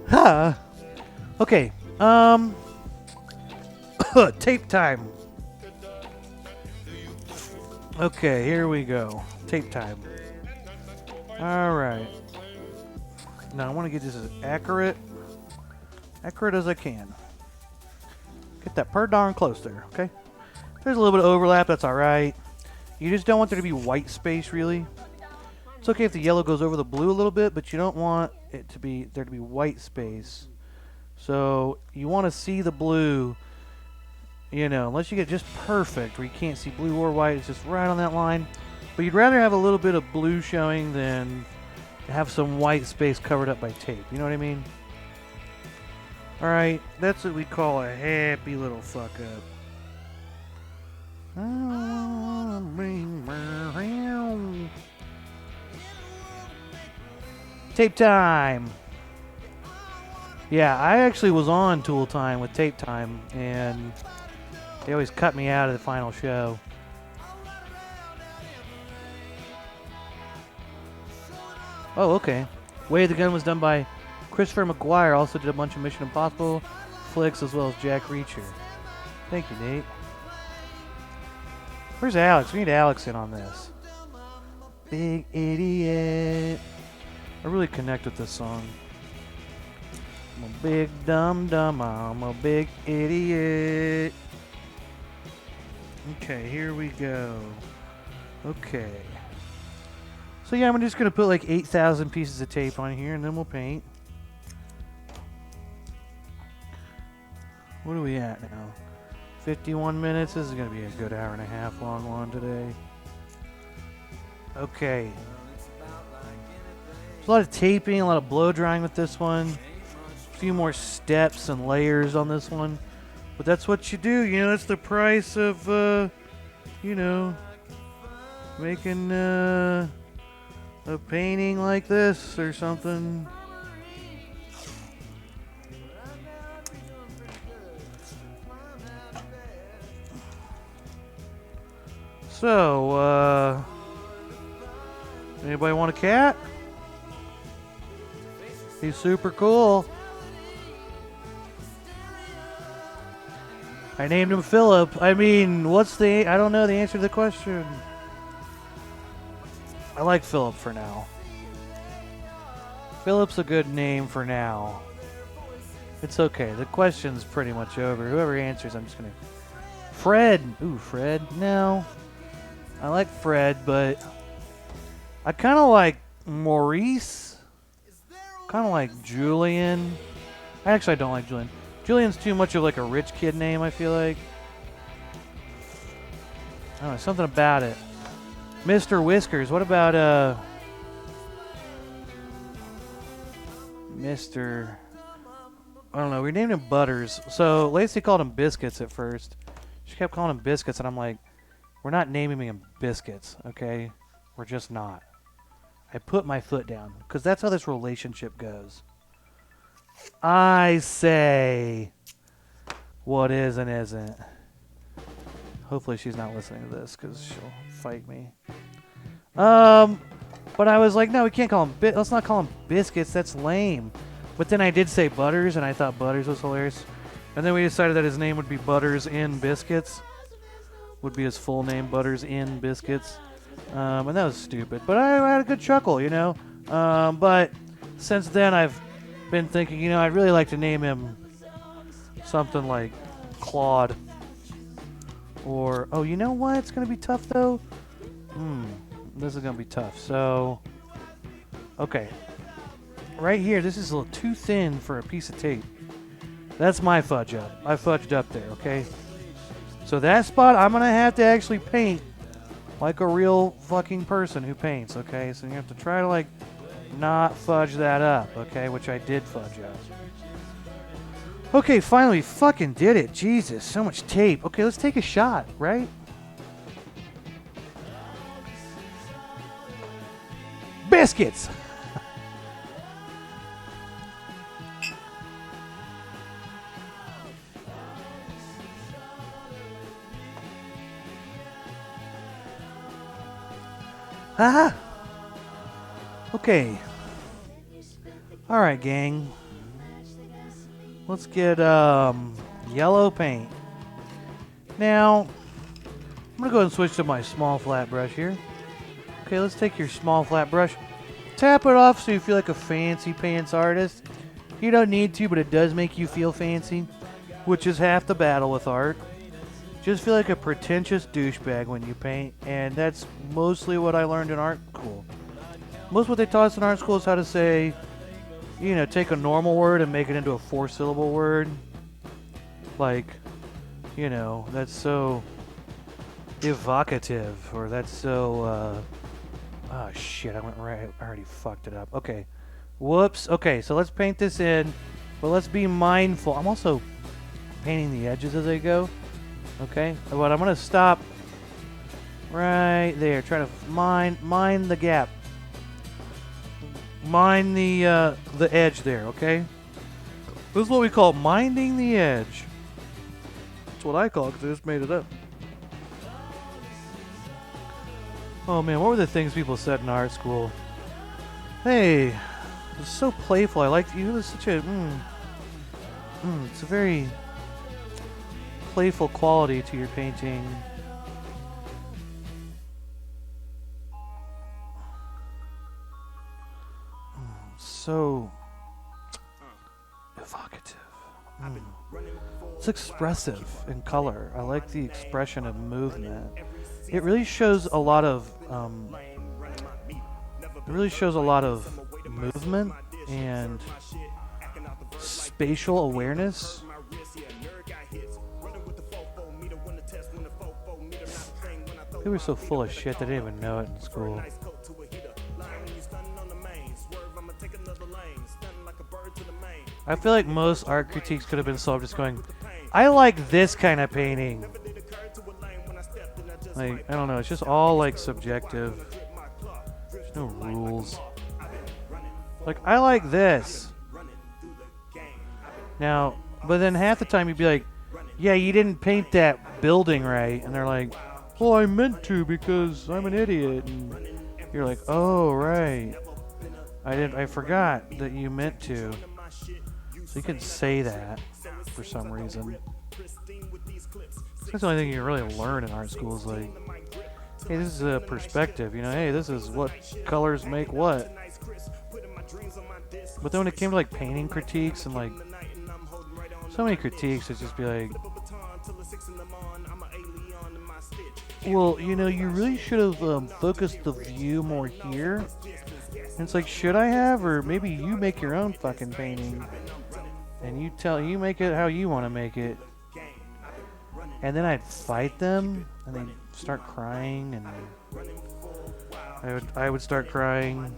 Huh. Okay. Tape time. Okay, here we go. Tape time. All right. Now I want to get this as accurate as I can. Get that per darn close there, okay? There's a little bit of overlap, that's all right. You just don't want there to be white space, really. It's okay if the yellow goes over the blue a little bit, but you don't want it to be there to be white space. So you want to see the blue, you know, unless you get just perfect where you can't see blue or white. It's just right on that line. But you'd rather have a little bit of blue showing than have some white space covered up by tape. You know what I mean? Alright, that's what we call a happy little fuck up. Tape time! Yeah, I actually was on Tool Time with Tape Time, and they always cut me out of the final show. Oh, okay. Way of the Gun was done by Christopher McGuire. Also did a bunch of Mission Impossible flicks as well as Jack Reacher. Thank you, Nate. Where's Alex? We need Alex in on this. Big idiot. I really connect with this song. I'm a big dum-dum. I'm a big idiot. Okay, here we go. Okay. So yeah, I'm just going to put like 8,000 pieces of tape on here and then we'll paint. What are we at now? 51 minutes. This is going to be a good hour and a half long one today. Okay. There's a lot of taping, a lot of blow drying with this one. A few more steps and layers on this one. But that's what you do. You know, that's the price of, you know, making a painting like this or something. So, anybody want a cat? He's super cool. I named him Philip. I mean, I don't know the answer to the question. I like Philip for now. Philip's a good name for now. It's okay. The question's pretty much over. Whoever answers, I'm just gonna... Fred! Ooh, Fred. No. I like Fred, but I kind of like Maurice. Kind of like Julian. Actually, I don't like Julian. Julian's too much of like a rich kid name, I feel like. I don't know, something about it. Mr. Whiskers. What about Mr. I don't know. We named him Butters. So Lacey called him Biscuits at first. She kept calling him Biscuits, and I'm like, we're not naming him Biscuits, okay? We're just not. I put my foot down, because that's how this relationship goes. I say what is and isn't. Hopefully she's not listening to this, because she'll fight me. But I was like, no, we can't call him let's not call him Biscuits. That's lame. But then I did say Butters, and I thought Butters was hilarious. And then we decided that his name would be Butters in Biscuits. Would be his full name, Butters in Biscuits. And that was stupid. But I had a good chuckle, you know. But since then, I've been thinking, you know, I'd really like to name him something like Claude. Or, oh, you know what? It's going to be tough, though. This is going to be tough. So, okay. Right here, this is a little too thin for a piece of tape. That's my fudge up. I fudged up there, okay? So that spot, I'm going to have to actually paint like a real fucking person who paints, okay? So you have to try to, like, not fudge that up, okay? Which I did fudge up. Okay, finally, we fucking did it. Jesus, so much tape. Okay, let's take a shot, right? Biscuits! Ah! Okay. Alright, gang. Let's get yellow paint. Now, I'm going to go ahead and switch to my small flat brush here. Okay, let's take your small flat brush. Tap it off so you feel like a fancy pants artist. You don't need to, but it does make you feel fancy, which is half the battle with art. Just feel like a pretentious douchebag when you paint, and that's mostly what I learned in art school. Most of what they taught us in art school is how to say, you know, take a normal word and make it into a 4-syllable word. Like, you know, that's so evocative, or that's so, oh shit, I went right, I already fucked it up. Okay. Whoops. Okay, so let's paint this in, but let's be mindful. I'm also painting the edges as I go. Okay, but I'm gonna stop right there. Try to mind the gap. Mind the edge there. Okay. This is what we call minding the edge. That's what I call it because I just made it up. Oh man, what were the things people said in art school? Hey, it's so playful. I liked you. It was such a it's a very playful quality to your painting. So evocative. It's expressive in color. I like the expression of movement. It really shows a lot of movement and spatial awareness. They were so full of shit they didn't even know it in school. I feel like most art critiques could have been solved just going, I like this kind of painting. Like, I don't know, it's just all like subjective. There's no rules. Like, I like this. Now, but then half the time you'd be like, yeah, you didn't paint that building right. And they're like, well, I meant to because I'm an idiot. And you're like, oh, right. I forgot that you meant to. So you can say that for some reason. That's the only thing you really learn in art school is like, hey, this is a perspective, you know, hey, this is what colors make what. But then when it came to like painting critiques and like so many critiques, it'd just be like, well, you know, you really should have focused the view more here. And it's like, should I have? Or maybe you make your own fucking painting. And you make it how you want to make it. And then I'd fight them, and they'd start crying, and I would start crying.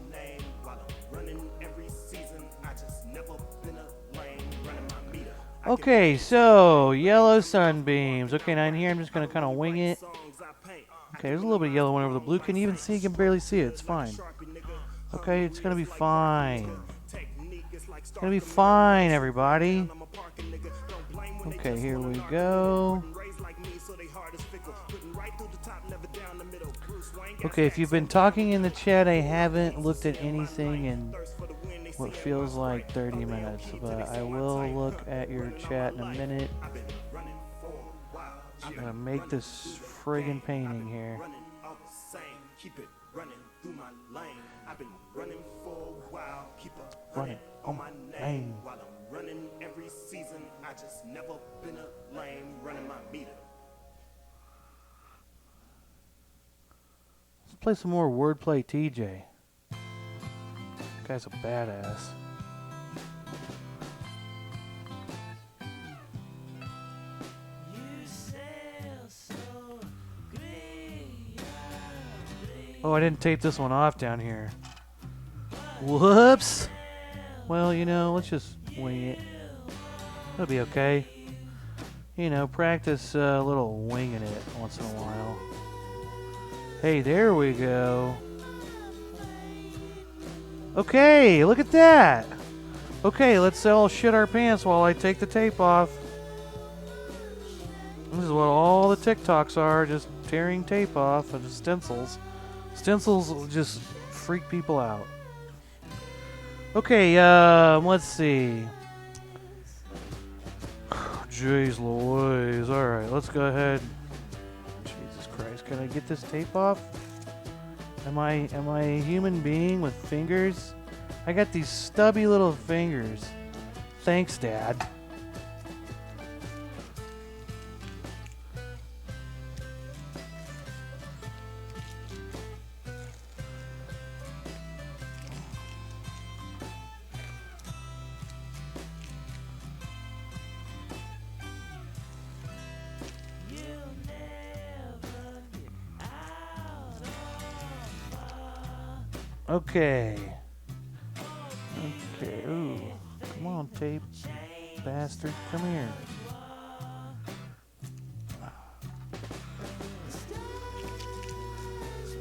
Okay, so yellow sunbeams. Okay, now in here I'm just gonna kind of wing it. Okay, there's a little bit of yellow one over the blue. Can you even see? You can barely see it. It's fine. Okay, it's gonna be fine. It's gonna be fine, everybody. Okay, here we go. Okay, if you've been talking in the chat, I haven't looked at anything in what feels like 30 minutes, but I will look at your chat in a minute. I'm gonna make this friggin' painting here. Running on my name. While I'm running every season, I just never been a lame running my meter. Let's play some more wordplay TJ. Guy's a badass. Oh, I didn't tape this one off down here. Whoops. Well, you know, let's just wing it. It'll be okay. You know, practice a little winging it once in a while. Hey, there we go. Okay, look at that. Okay, let's all shit our pants while I take the tape off. This is what all the TikToks are, just tearing tape off of stencils. Stencils just freak people out. Okay, let's see. Jeez Louise. Alright, let's go ahead. Jesus Christ, can I get this tape off? Am I a human being with fingers? I got these stubby little fingers. Thanks, Dad. Okay. Okay. Ooh. Come on, tape. Bastard. Come here.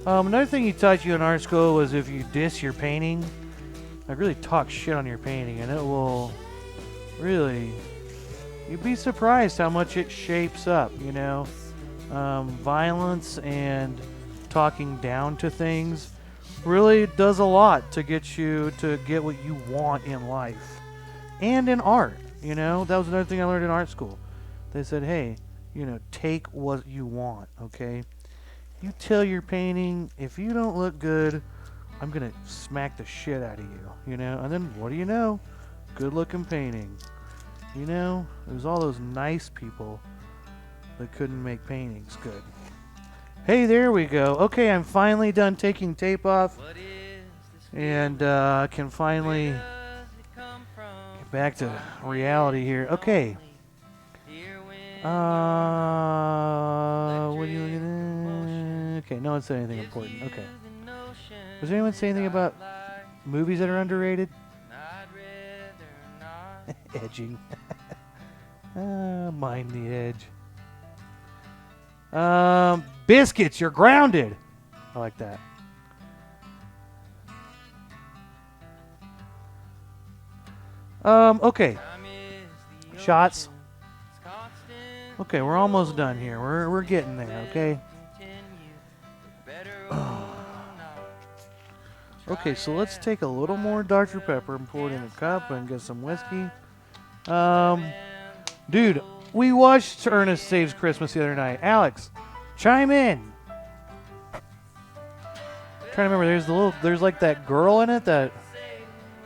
Another thing he taught you in art school was if you diss your painting, like really talk shit on your painting, and it will really, you'd be surprised how much it shapes up, you know? Violence and talking down to things really does a lot to get you to get what you want in life and in art, you know? That was another thing I learned in art school. They said, hey, you know, take what you want, okay? You tell your painting, if you don't look good, I'm gonna smack the shit out of you, you know? And then what do you know? Good looking painting. You know, it was all those nice people that couldn't make paintings good. Hey, there we go. Okay, I'm finally done taking tape off. And I can finally get back to reality here. Okay. What do you look at? Okay, no one said anything important. Okay. Does anyone say anything about movies that are underrated? Edging. Mind the edge. Biscuits, you're grounded. I like that. Okay. Shots. Okay, we're almost done here. We're getting there, okay? Okay, so let's take a little more Dr. Pepper and pour it in a cup and get some whiskey. Dude, we watched Ernest Saves Christmas the other night. Alex, chime in. Trying to remember, there's like that girl in it, that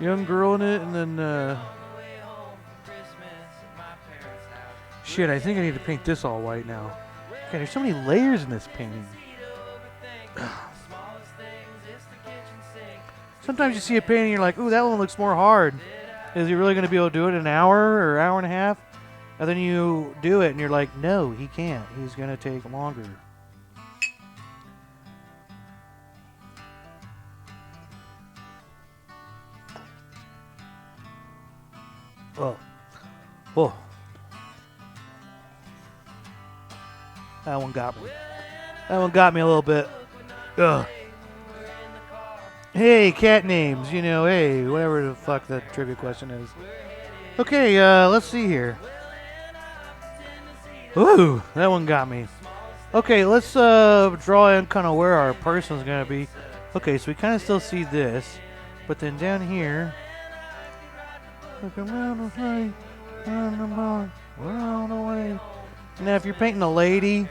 young girl in it, and then shit, I think I need to paint this all white now. Okay, there's so many layers in this painting. Sometimes you see a painting, you're like, ooh, that one looks more hard. Is he really going to be able to do it in an hour or hour and a half? And then you do it, and you're like, no, he can't. He's going to take longer. Oh. Oh. That one got me. That one got me a little bit. Ugh. Hey, cat names, you know, hey, whatever the fuck that trivia question is. Okay, let's see here. Ooh, that one got me. Okay, let's draw in kind of where our person's gonna be. Okay, so we kind of still see this, but then down here, look around the way, around the way. Now, if you're painting a lady,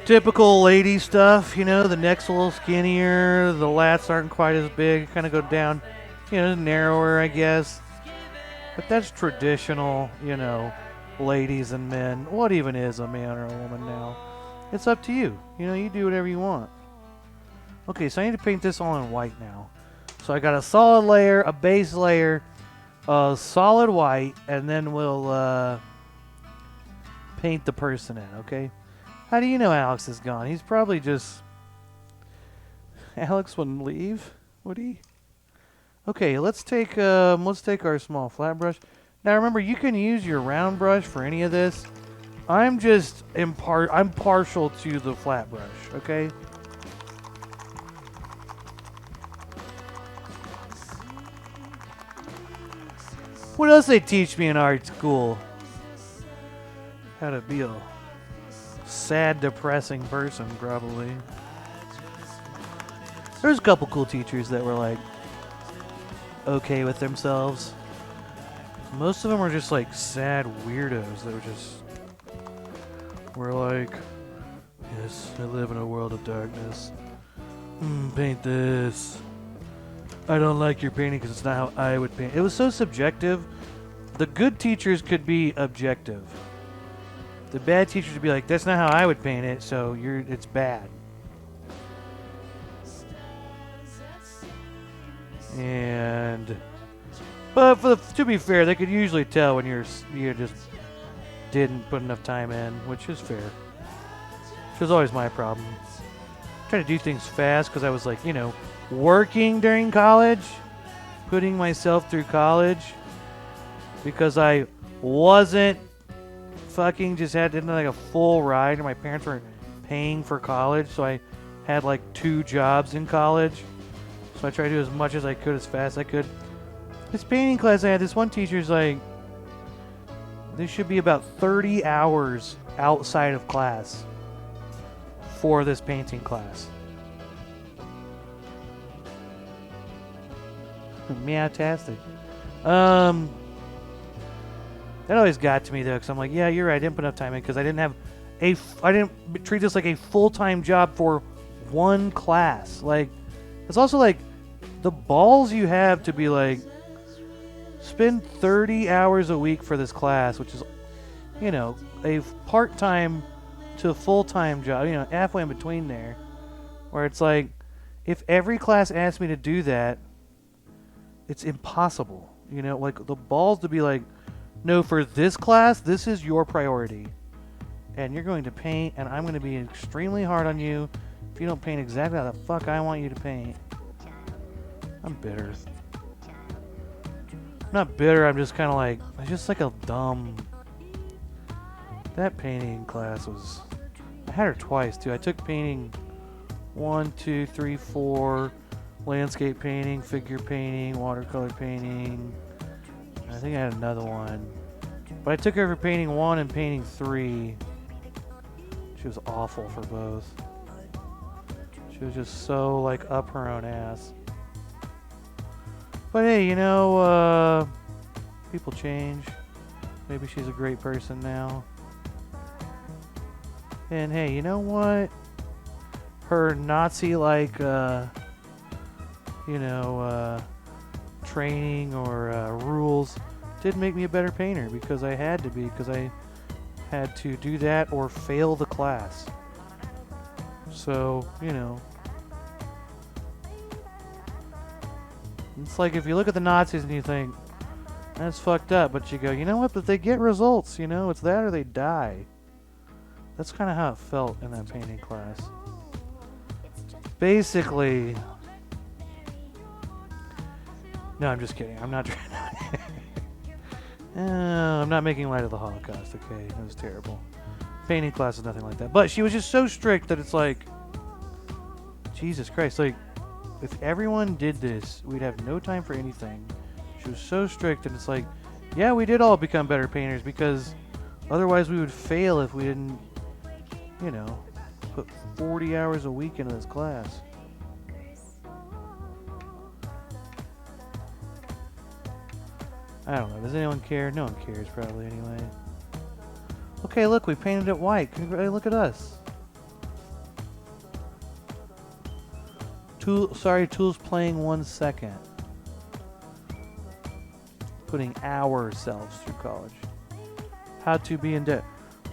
typical lady stuff, you know, the neck's a little skinnier, the lats aren't quite as big, kind of go down, you know, narrower, I guess. But that's traditional, you know, ladies and men. What even is a man or a woman now? It's up to you. You know, you do whatever you want. Okay, so I need to paint this all in white now. So I got a solid layer, a base layer, a solid white, and then we'll paint the person in, okay? How do you know Alex is gone? He's probably just... Alex wouldn't leave, would he? Okay, let's take our small flat brush. Now remember, you can use your round brush for any of this. I'm partial to the flat brush, okay? What else they teach me in art school? How to be a sad, depressing person, probably. There's a couple cool teachers that were like okay with themselves. Most of them were just like sad weirdos that were like, yes, I live in a world of darkness. Paint this. I don't like your painting because it's not how I would paint. It was so subjective. The good teachers could be objective. The bad teachers would be like, that's not how I would paint it, so it's bad. But to be fair, they could usually tell when you just didn't put enough time in, which is fair. Which was always my problem. Trying to do things fast because I was like, you know, working during college, putting myself through college because I wasn't fucking just didn't like a full ride, and my parents were paying for college, so I had like 2 jobs in college. So I tried to do as much as I could as fast as I could. This painting class I had, this one teacher's like, there should be about 30 hours outside of class for this painting class. Meowtastic. That always got to me though, because I'm like, yeah, you're right, I didn't put enough time in because I didn't treat this like a full-time job for one class. Like, it's also like the balls you have to be like, spend 30 hours a week for this class, which is, you know, a part-time to a full-time job, you know, halfway in between there, where it's like, if every class asked me to do that, it's impossible, you know, like the balls to be like, no, for this class, this is your priority, and you're going to paint, and I'm going to be extremely hard on you if you don't paint exactly how the fuck I want you to paint. I'm bitter. I'm not bitter, I'm just kind of like, it's just like a dumb... That painting class was... I had her twice, too. I took painting 1, 2, 3, 4, landscape painting, figure painting, watercolor painting. I think I had another one. But I took her for painting 1 and painting 3. She was awful for both. She was just so, like, up her own ass. But hey, you know, people change. Maybe she's a great person now. And hey, you know what? Her Nazi-like, training or rules did make me a better painter because I had to be, because I had to do that or fail the class. So, you know. It's like if you look at the Nazis and you think, that's fucked up, but you go, you know what, but they get results, you know, it's that or they die. That's kind of how it felt in that painting class. Basically, no, I'm just kidding. I'm not trying to... I'm not making light of the Holocaust, okay? It was terrible. Painting class is nothing like that. But she was just so strict that it's like, Jesus Christ, like, if everyone did this, we'd have no time for anything. She was so strict, and it's like, yeah, we did all become better painters because otherwise we would fail if we didn't, you know, put 40 hours a week into this class. I don't know. Does anyone care? No one cares, probably, anyway. Okay, look, we painted it white. Look at us. Tool's playing 1 second. Putting ourselves through college. How to be in debt.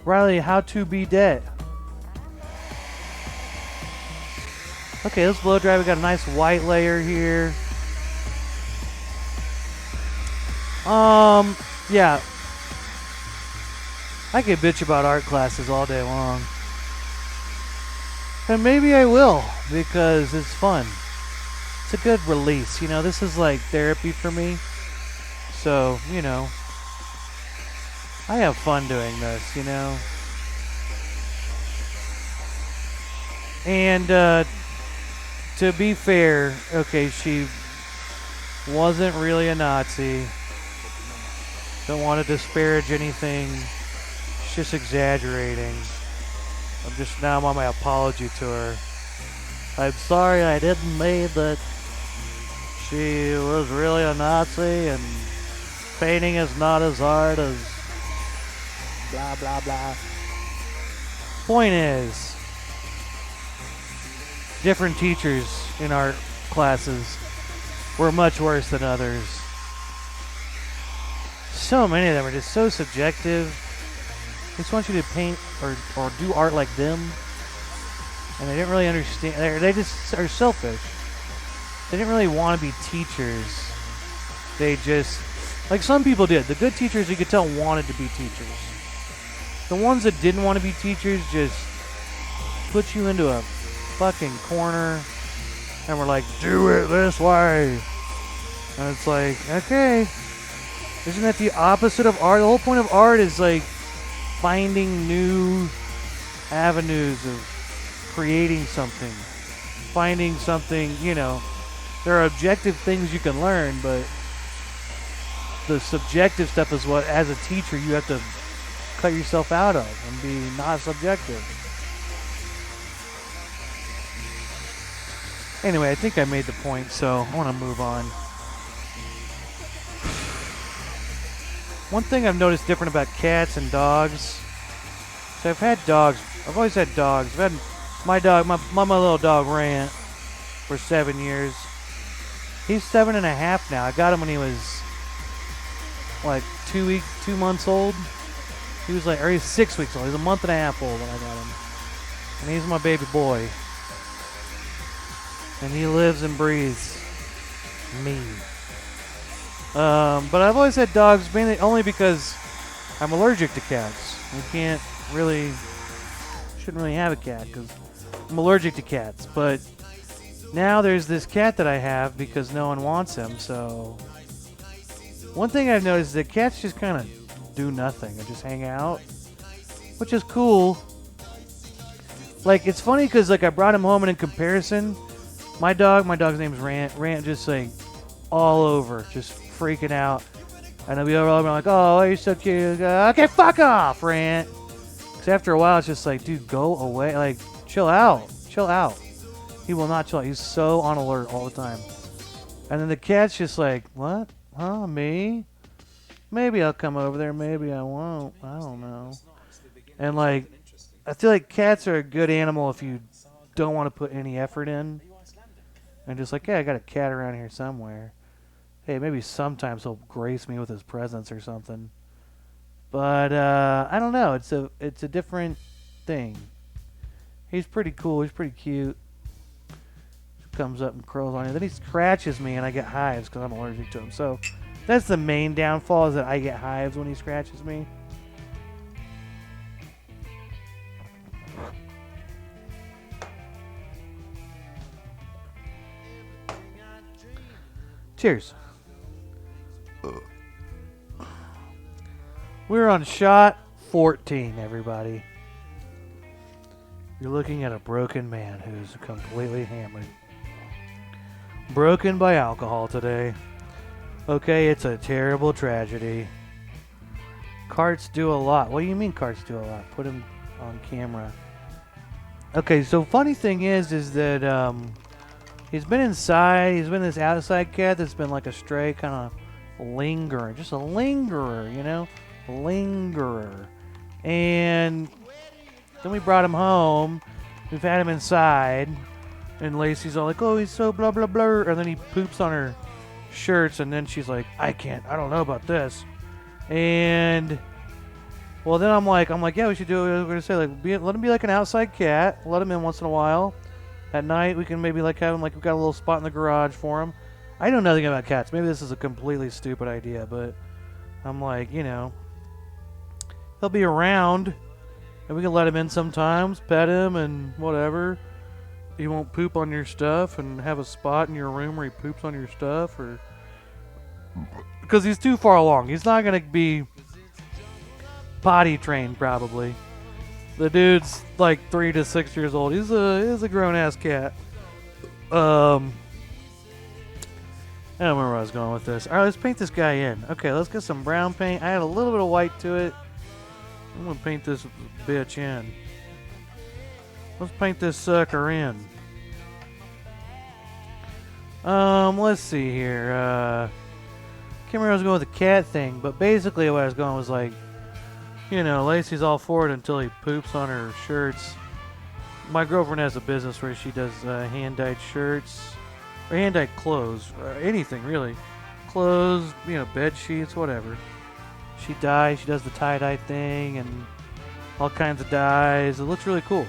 Riley, how to be debt. Okay, let's blow dry. We got a nice white layer here. Yeah. I could bitch about art classes all day long. And maybe I will, because it's fun. It's a good release. You know, this is like therapy for me. So, you know, I have fun doing this, you know. And, to be fair, okay, she wasn't really a Nazi. Don't want to disparage anything. She's just exaggerating. I'm on my apology tour. I'm sorry I didn't mean that she was really a Nazi and painting is not as hard as blah blah blah. Point is, different teachers in art classes were much worse than others. So many of them are just so subjective. They just want you to paint or do art like them. And they didn't really understand. They just are selfish. They didn't really want to be teachers. They just, like some people did. The good teachers, you could tell, wanted to be teachers. The ones that didn't want to be teachers just put you into a fucking corner And we're like, do it this way. And it's like, okay. Isn't that the opposite of art? The whole point of art is like finding new avenues of creating something. Finding something, you know. There are objective things you can learn, but the subjective stuff is what, as a teacher, you have to cut yourself out of and be not subjective. Anyway, I think I made the point, so I want to move on. One thing I've noticed different about cats and dogs. So I've had dogs. I've always had dogs. I've had my dog, my little dog, Rant, for 7 years. He's 7.5 now. I got him when he was like 2 months old. He was 6 weeks old. He was a month and a half old when I got him. And he's my baby boy. And he lives and breathes me. But I've always had dogs mainly only because I'm allergic to cats. Shouldn't really have a cat because I'm allergic to cats. But now there's this cat that I have because no one wants him. So one thing I've noticed is that cats just kind of do nothing and just hang out, which is cool. Like, it's funny because I brought him home, and in comparison, my dog's name's Rant. Rant just all over, just freaking out. And I'll be over and I'm like, oh, you're so cute. Okay, fuck off, Rant. Because after a while, it's just dude, go away. Chill out. Chill out. He will not chill out. He's so on alert all the time. And then the cat's just what? Huh, me? Maybe I'll come over there. Maybe I won't. I don't know. And I feel like cats are a good animal if you don't want to put any effort in. And just hey, I got a cat around here somewhere. Hey, maybe sometimes he'll grace me with his presence or something. But I don't know. It's a different thing. He's pretty cool. He's pretty cute. Comes up and curls on you. Then he scratches me, and I get hives because I'm allergic to him. So that's the main downfall, is that I get hives when he scratches me. Cheers. We're on shot 14, everybody. You're looking at a broken man who's completely hammered. Broken by alcohol today. Okay, it's a terrible tragedy. Carts do a lot. What do you mean carts do a lot? Put him on camera. Okay, so funny thing is that he's been inside. He's been this outside cat that's been like a stray kind of lingerer. Just a lingerer, you know? A lingerer. And then we brought him home. We've had him inside. And Lacey's all oh, he's so blah, blah, blah. And then he poops on her shirts. And then she's like, I don't know about this. And, well, then I'm like, yeah, we should do what we're going to say. Let him be like an outside cat. Let him in once in a while. At night, we can maybe have him, we've got a little spot in the garage for him. I know nothing about cats. Maybe this is a completely stupid idea, but I'm he'll be around. And we can let him in sometimes, pet him and whatever. He won't poop on your stuff and have a spot in your room where he poops on your stuff, or because he's too far along. He's not going to be potty trained, probably. The dude's 3 to 6 years old. He's a grown-ass cat. I don't remember where I was going with this. All right, let's paint this guy in. Okay, let's get some brown paint. I had a little bit of white to it. I'm going to paint this bitch in. Let's paint this sucker in. Let's see here. Can't remember where I was going with the cat thing, but basically what I was going was Lacey's all for it until he poops on her shirts. My girlfriend has a business where she does hand-dyed shirts, or hand-dyed clothes, anything really. Clothes, bed sheets, whatever. She dyes, she does the tie-dye thing and all kinds of dyes. It looks really cool.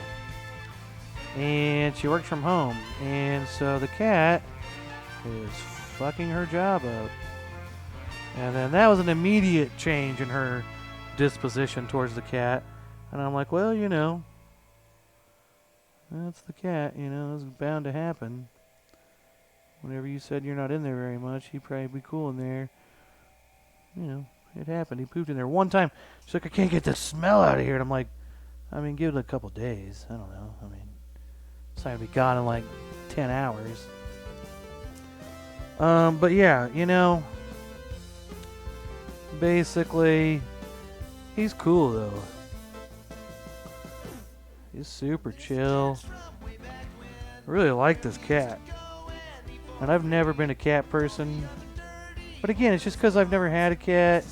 And she works from home. And so the cat is fucking her job up. And then that was an immediate change in her disposition towards the cat. And I'm like, well, that's the cat, it's bound to happen. Whenever you said you're not in there very much, he'd probably be cool in there. You know, it happened. He pooped in there one time. She's like, I can't get the smell out of here. And I'm like, I mean, give it a couple days. I don't know. I mean, it's not going to be gone in like 10 hours. But yeah, you know, basically, he's cool though. He's super chill. I really like this cat. And I've never been a cat person. But again, it's just because I've never had a cat.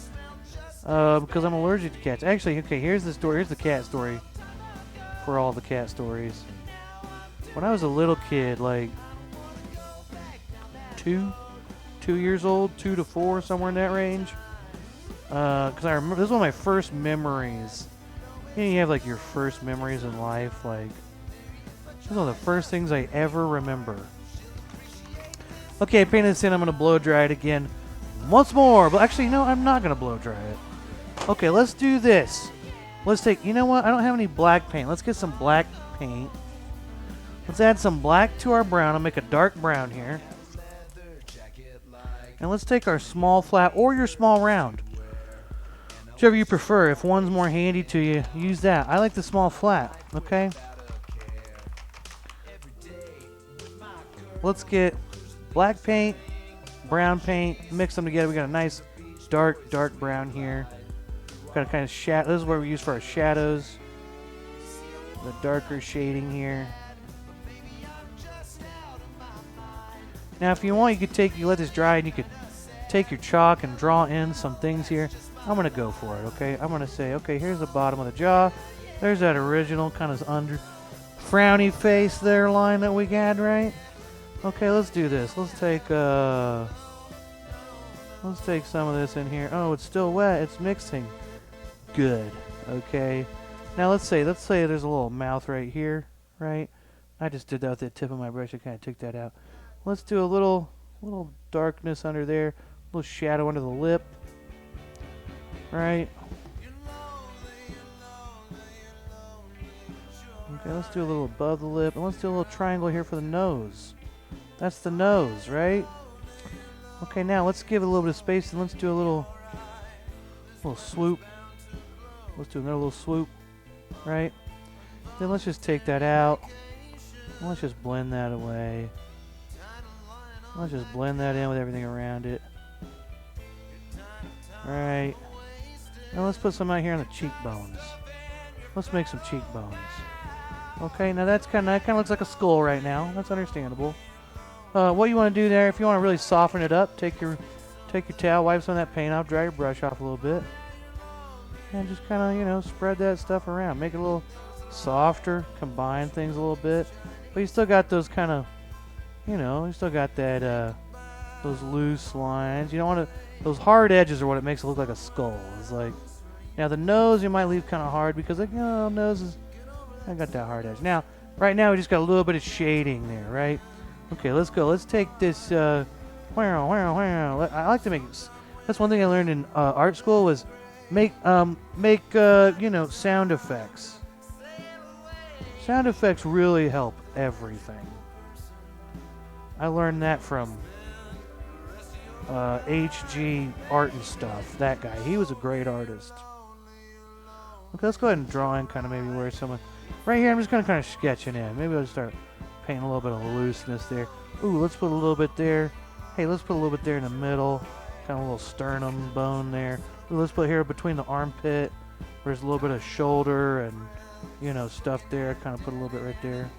Because I'm allergic to cats. Actually, okay, here's the story. Here's the cat story. For all the cat stories. When I was a little kid, like 2 years old, 2 to 4, somewhere in that range. Because I remember, this is one of my first memories. You know, you have like your first memories in life. Like, this is one of the first things I ever remember. Okay, I painted this in. I'm going to blow dry it again once more. But actually, no, I'm not going to blow dry it. Okay, let's do this. Let's take, you know what? I don't have any black paint. Let's get some black paint. Let's add some black to our brown. I'll make a dark brown here. And let's take our small flat or your small round. Whichever you prefer. If one's more handy to you, use that. I like the small flat, okay? Let's get black paint, brown paint, mix them together. We got a nice dark brown here. Got a kind of shadow. This is what we use for our shadows. The darker shading here. Now, if you want, you let this dry and you could take your chalk and draw in some things here. I'm going to go for it, okay? I'm going to say, okay, here's the bottom of the jaw. There's that original kind of under frowny face there line that we had, right? Okay, let's do this. Let's take some of this in here. Oh, it's still wet. It's mixing. Good. Okay. Now let's say there's a little mouth right here, right? I just did that with the tip of my brush. I kind of took that out. Let's do a little darkness under there, a little shadow under the lip, right? Okay, let's do a little above the lip, and let's do a little triangle here for the nose. That's the nose, right? Okay, now let's give it a little bit of space, and let's do a little swoop. Let's do another little swoop, right? Then let's just take that out. And let's just blend that away. Let's just blend that in with everything around it. Right. Now let's put some out here on the cheekbones. Let's make some cheekbones. Okay, now that kind of looks like a skull right now. That's understandable. What you want to do there, if you want to really soften it up, take your towel, wipe some of that paint off, dry your brush off a little bit. And just kind of, you know, spread that stuff around. Make it a little softer, combine things a little bit. But you still got those kind of, you know, you still got that, those loose lines. You don't want to, those hard edges are what it makes it look like a skull. It's like, now the nose you might leave kind of hard because, like, you know, nose is, I got that hard edge. Now, right now we just got a little bit of shading there, right? Okay, let's go. Let's take this, I like to make, that's one thing I learned in art school was make you know, sound effects. Sound effects really help everything. I learned that from HG Art and Stuff. That guy, he was a great artist. Okay, let's go ahead and draw in kind of maybe where someone, right here I'm just gonna kind of sketching in. Maybe I'll just start painting a little bit of looseness there. Ooh, let's put a little bit there. Hey, let's put a little bit there in the middle. Kind of a little sternum bone there. Ooh, let's put here between the armpit. There's a little bit of shoulder and, you know, stuff there. Kind of put a little bit right there.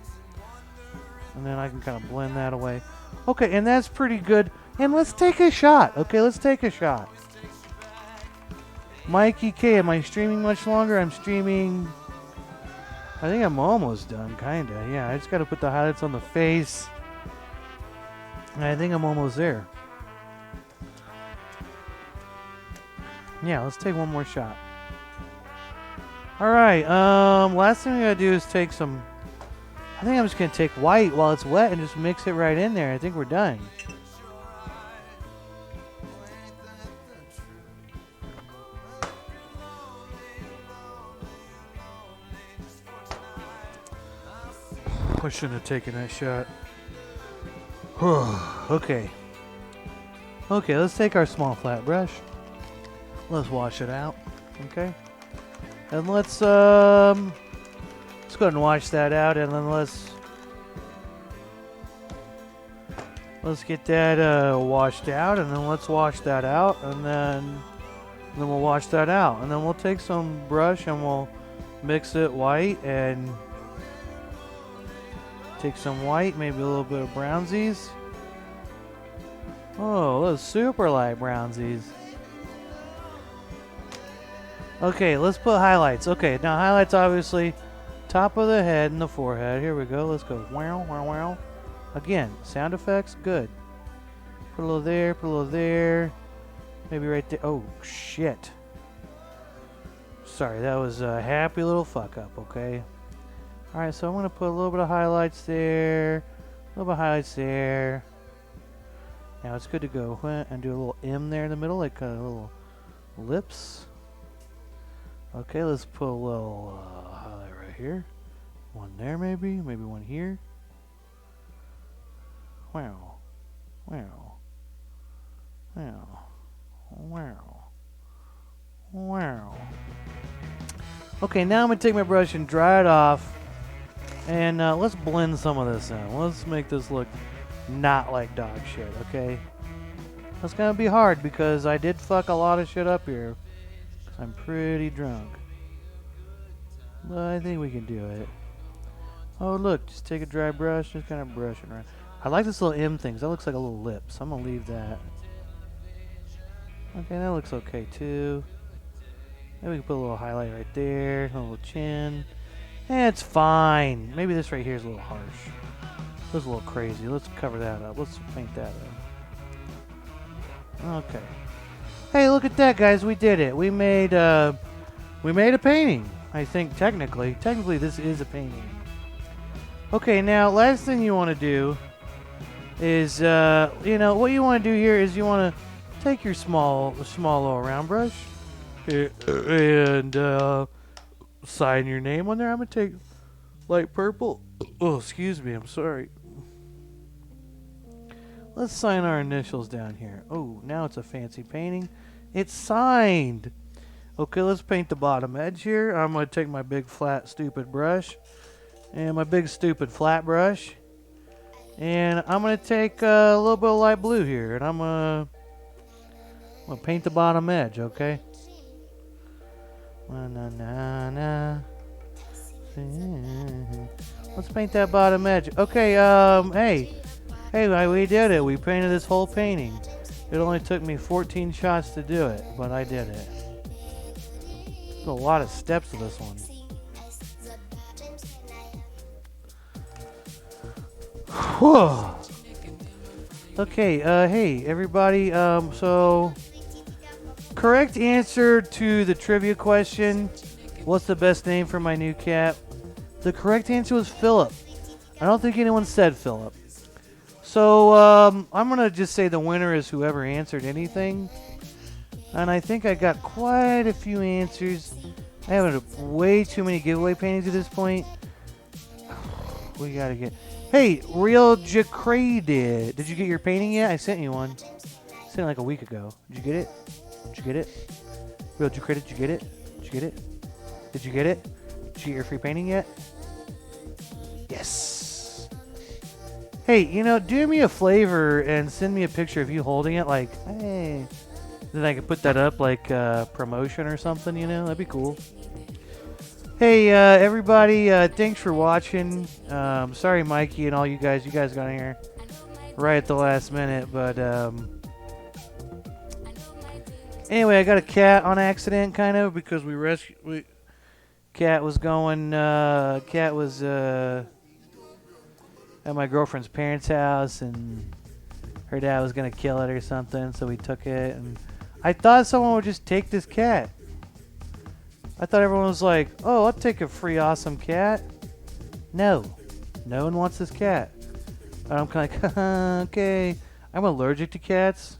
And then I can kind of blend that away. Okay, and that's pretty good. And let's take a shot. Okay, let's take a shot. Mikey K, am I streaming much longer? I'm streaming, I think I'm almost done, kind of. Yeah, I just got to put the highlights on the face. And I think I'm almost there. Yeah, let's take one more shot. Alright, last thing we gotta do is take some, I think I'm just gonna take white while it's wet and just mix it right in there. I think we're done. I shouldn't have taken that shot. Okay. Okay, let's take our small flat brush. Let's wash it out. Okay. And let's go ahead and wash that out, and then let's get that washed out, and then let's wash that out, and then we'll wash that out, and then we'll take some brush and we'll mix it white, and take some white, maybe a little bit of brownsies. Oh, those super light brownsies. Okay, let's put highlights. Okay, now highlights obviously top of the head and the forehead. Here we go. Let's go. Wow, wow, wow. Again, sound effects, good. Put a little there, put a little there. Maybe right there. Oh, shit. Sorry, that was a happy little fuck up, okay? Alright, so I'm going to put a little bit of highlights there. A little bit of highlights there. Now it's good to go and do a little M there in the middle, like a little lips. Okay, let's put a little highlight right here. One there maybe one here. Wow. Wow. Wow. Wow. Wow. Okay, now I'm going to take my brush and dry it off. And let's blend some of this in. Let's make this look not like dog shit, okay? That's going to be hard because I did fuck a lot of shit up here. I'm pretty drunk. But I think we can do it. Oh, look, just take a dry brush, just kind of brush it around. I like this little M thing, that looks like a little lip, so I'm going to leave that. Okay, that looks okay too. Maybe we can put a little highlight right there, a little chin. It's fine. Maybe this right here is a little harsh. That's a little crazy. Let's cover that up. Let's paint that up. Okay. Hey, look at that, guys. We did it. We made a painting. I think technically this is a painting. Okay, now last thing you want to do is you know what you want to do here is you want to take your small little round brush and sign your name on there. I'm gonna take light purple. Oh, excuse me. I'm sorry. Let's sign our initials down here. Oh, now it's a fancy painting. It's signed. Okay, let's paint the bottom edge here. I'm going to take my big flat stupid brush and my big stupid flat brush. And I'm going to take a little bit of light blue here. And I'm going to paint the bottom edge, okay? Let's paint that bottom edge. Okay, Hey, we did it. We painted this whole painting. It only took me 14 shots to do it, but I did it. There's a lot of steps to this one. Whew. Okay, hey, everybody. So, correct answer to the trivia question, what's the best name for my new cat? The correct answer was Philip. I don't think anyone said Philip. So, I'm going to just say the winner is whoever answered anything. And I think I got quite a few answers. I have way too many giveaway paintings at this point. We got to get... Hey, Real Jacray did you get your painting yet? I sent you one. I sent it like a week ago. Did you get it? Did you get it? Real Jacray, did you get it? Did you get it? Did you get it? Did you get your free painting yet? Yes. Hey, you know, do me a favor and send me a picture of you holding it, like, hey. Then I can put that up like promotion or something, you know? That'd be cool. Hey, everybody, thanks for watching. Sorry, Mikey and all you guys got in here right at the last minute, but anyway, I got a cat on accident, kind of, because Cat was at my girlfriend's parents' house, and her dad was gonna kill it or something, so we took it, and I thought someone would just take this cat. I thought everyone was like, oh, I'll take a free awesome cat. No one wants this cat. And I'm kind of like, okay. I'm allergic to cats,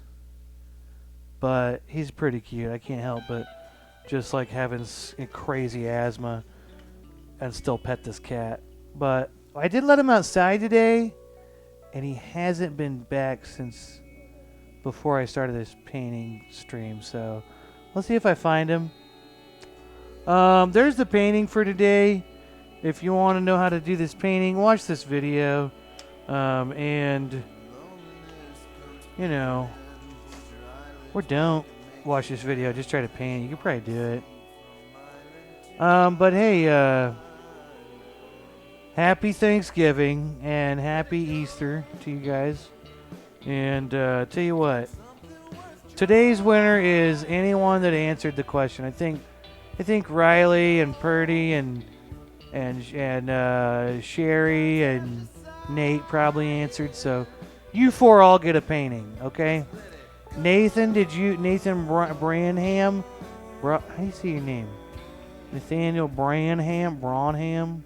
but he's pretty cute. I can't help but just like having crazy asthma and still pet this cat. But I did let him outside today, and he hasn't been back since before I started this painting stream. So let's see if I find him. There's the painting for today. If you want to know how to do this painting, watch this video. And, you know, or don't watch this video. Just try to paint. You can probably do it. But hey, happy Thanksgiving and happy Easter to you guys. And tell you what, today's winner is anyone that answered the question. I think Riley and Purdy and Sherry and Nate probably answered. So you four all get a painting, okay? Nathan, Branham? How do you say your name? Nathaniel Branham?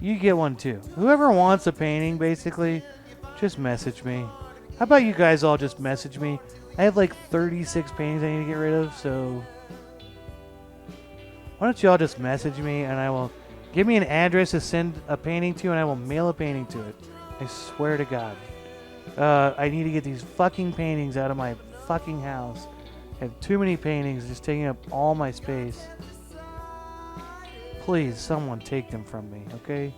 You get one too. Whoever wants a painting, basically, just message me. How about you guys all just message me? I have like 36 paintings I need to get rid of, so why don't you all just message me and I will give me an address to send a painting to and I will mail a painting to it. I swear to God. I need to get these fucking paintings out of my fucking house. I have too many paintings just taking up all my space. Please, someone take them from me, okay?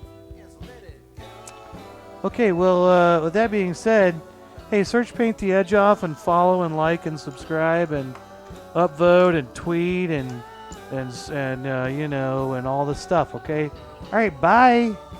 Okay, well, with that being said, hey, search Paint the Edge Off and follow and like and subscribe and upvote and tweet and you know, and all the stuff, okay? All right, bye.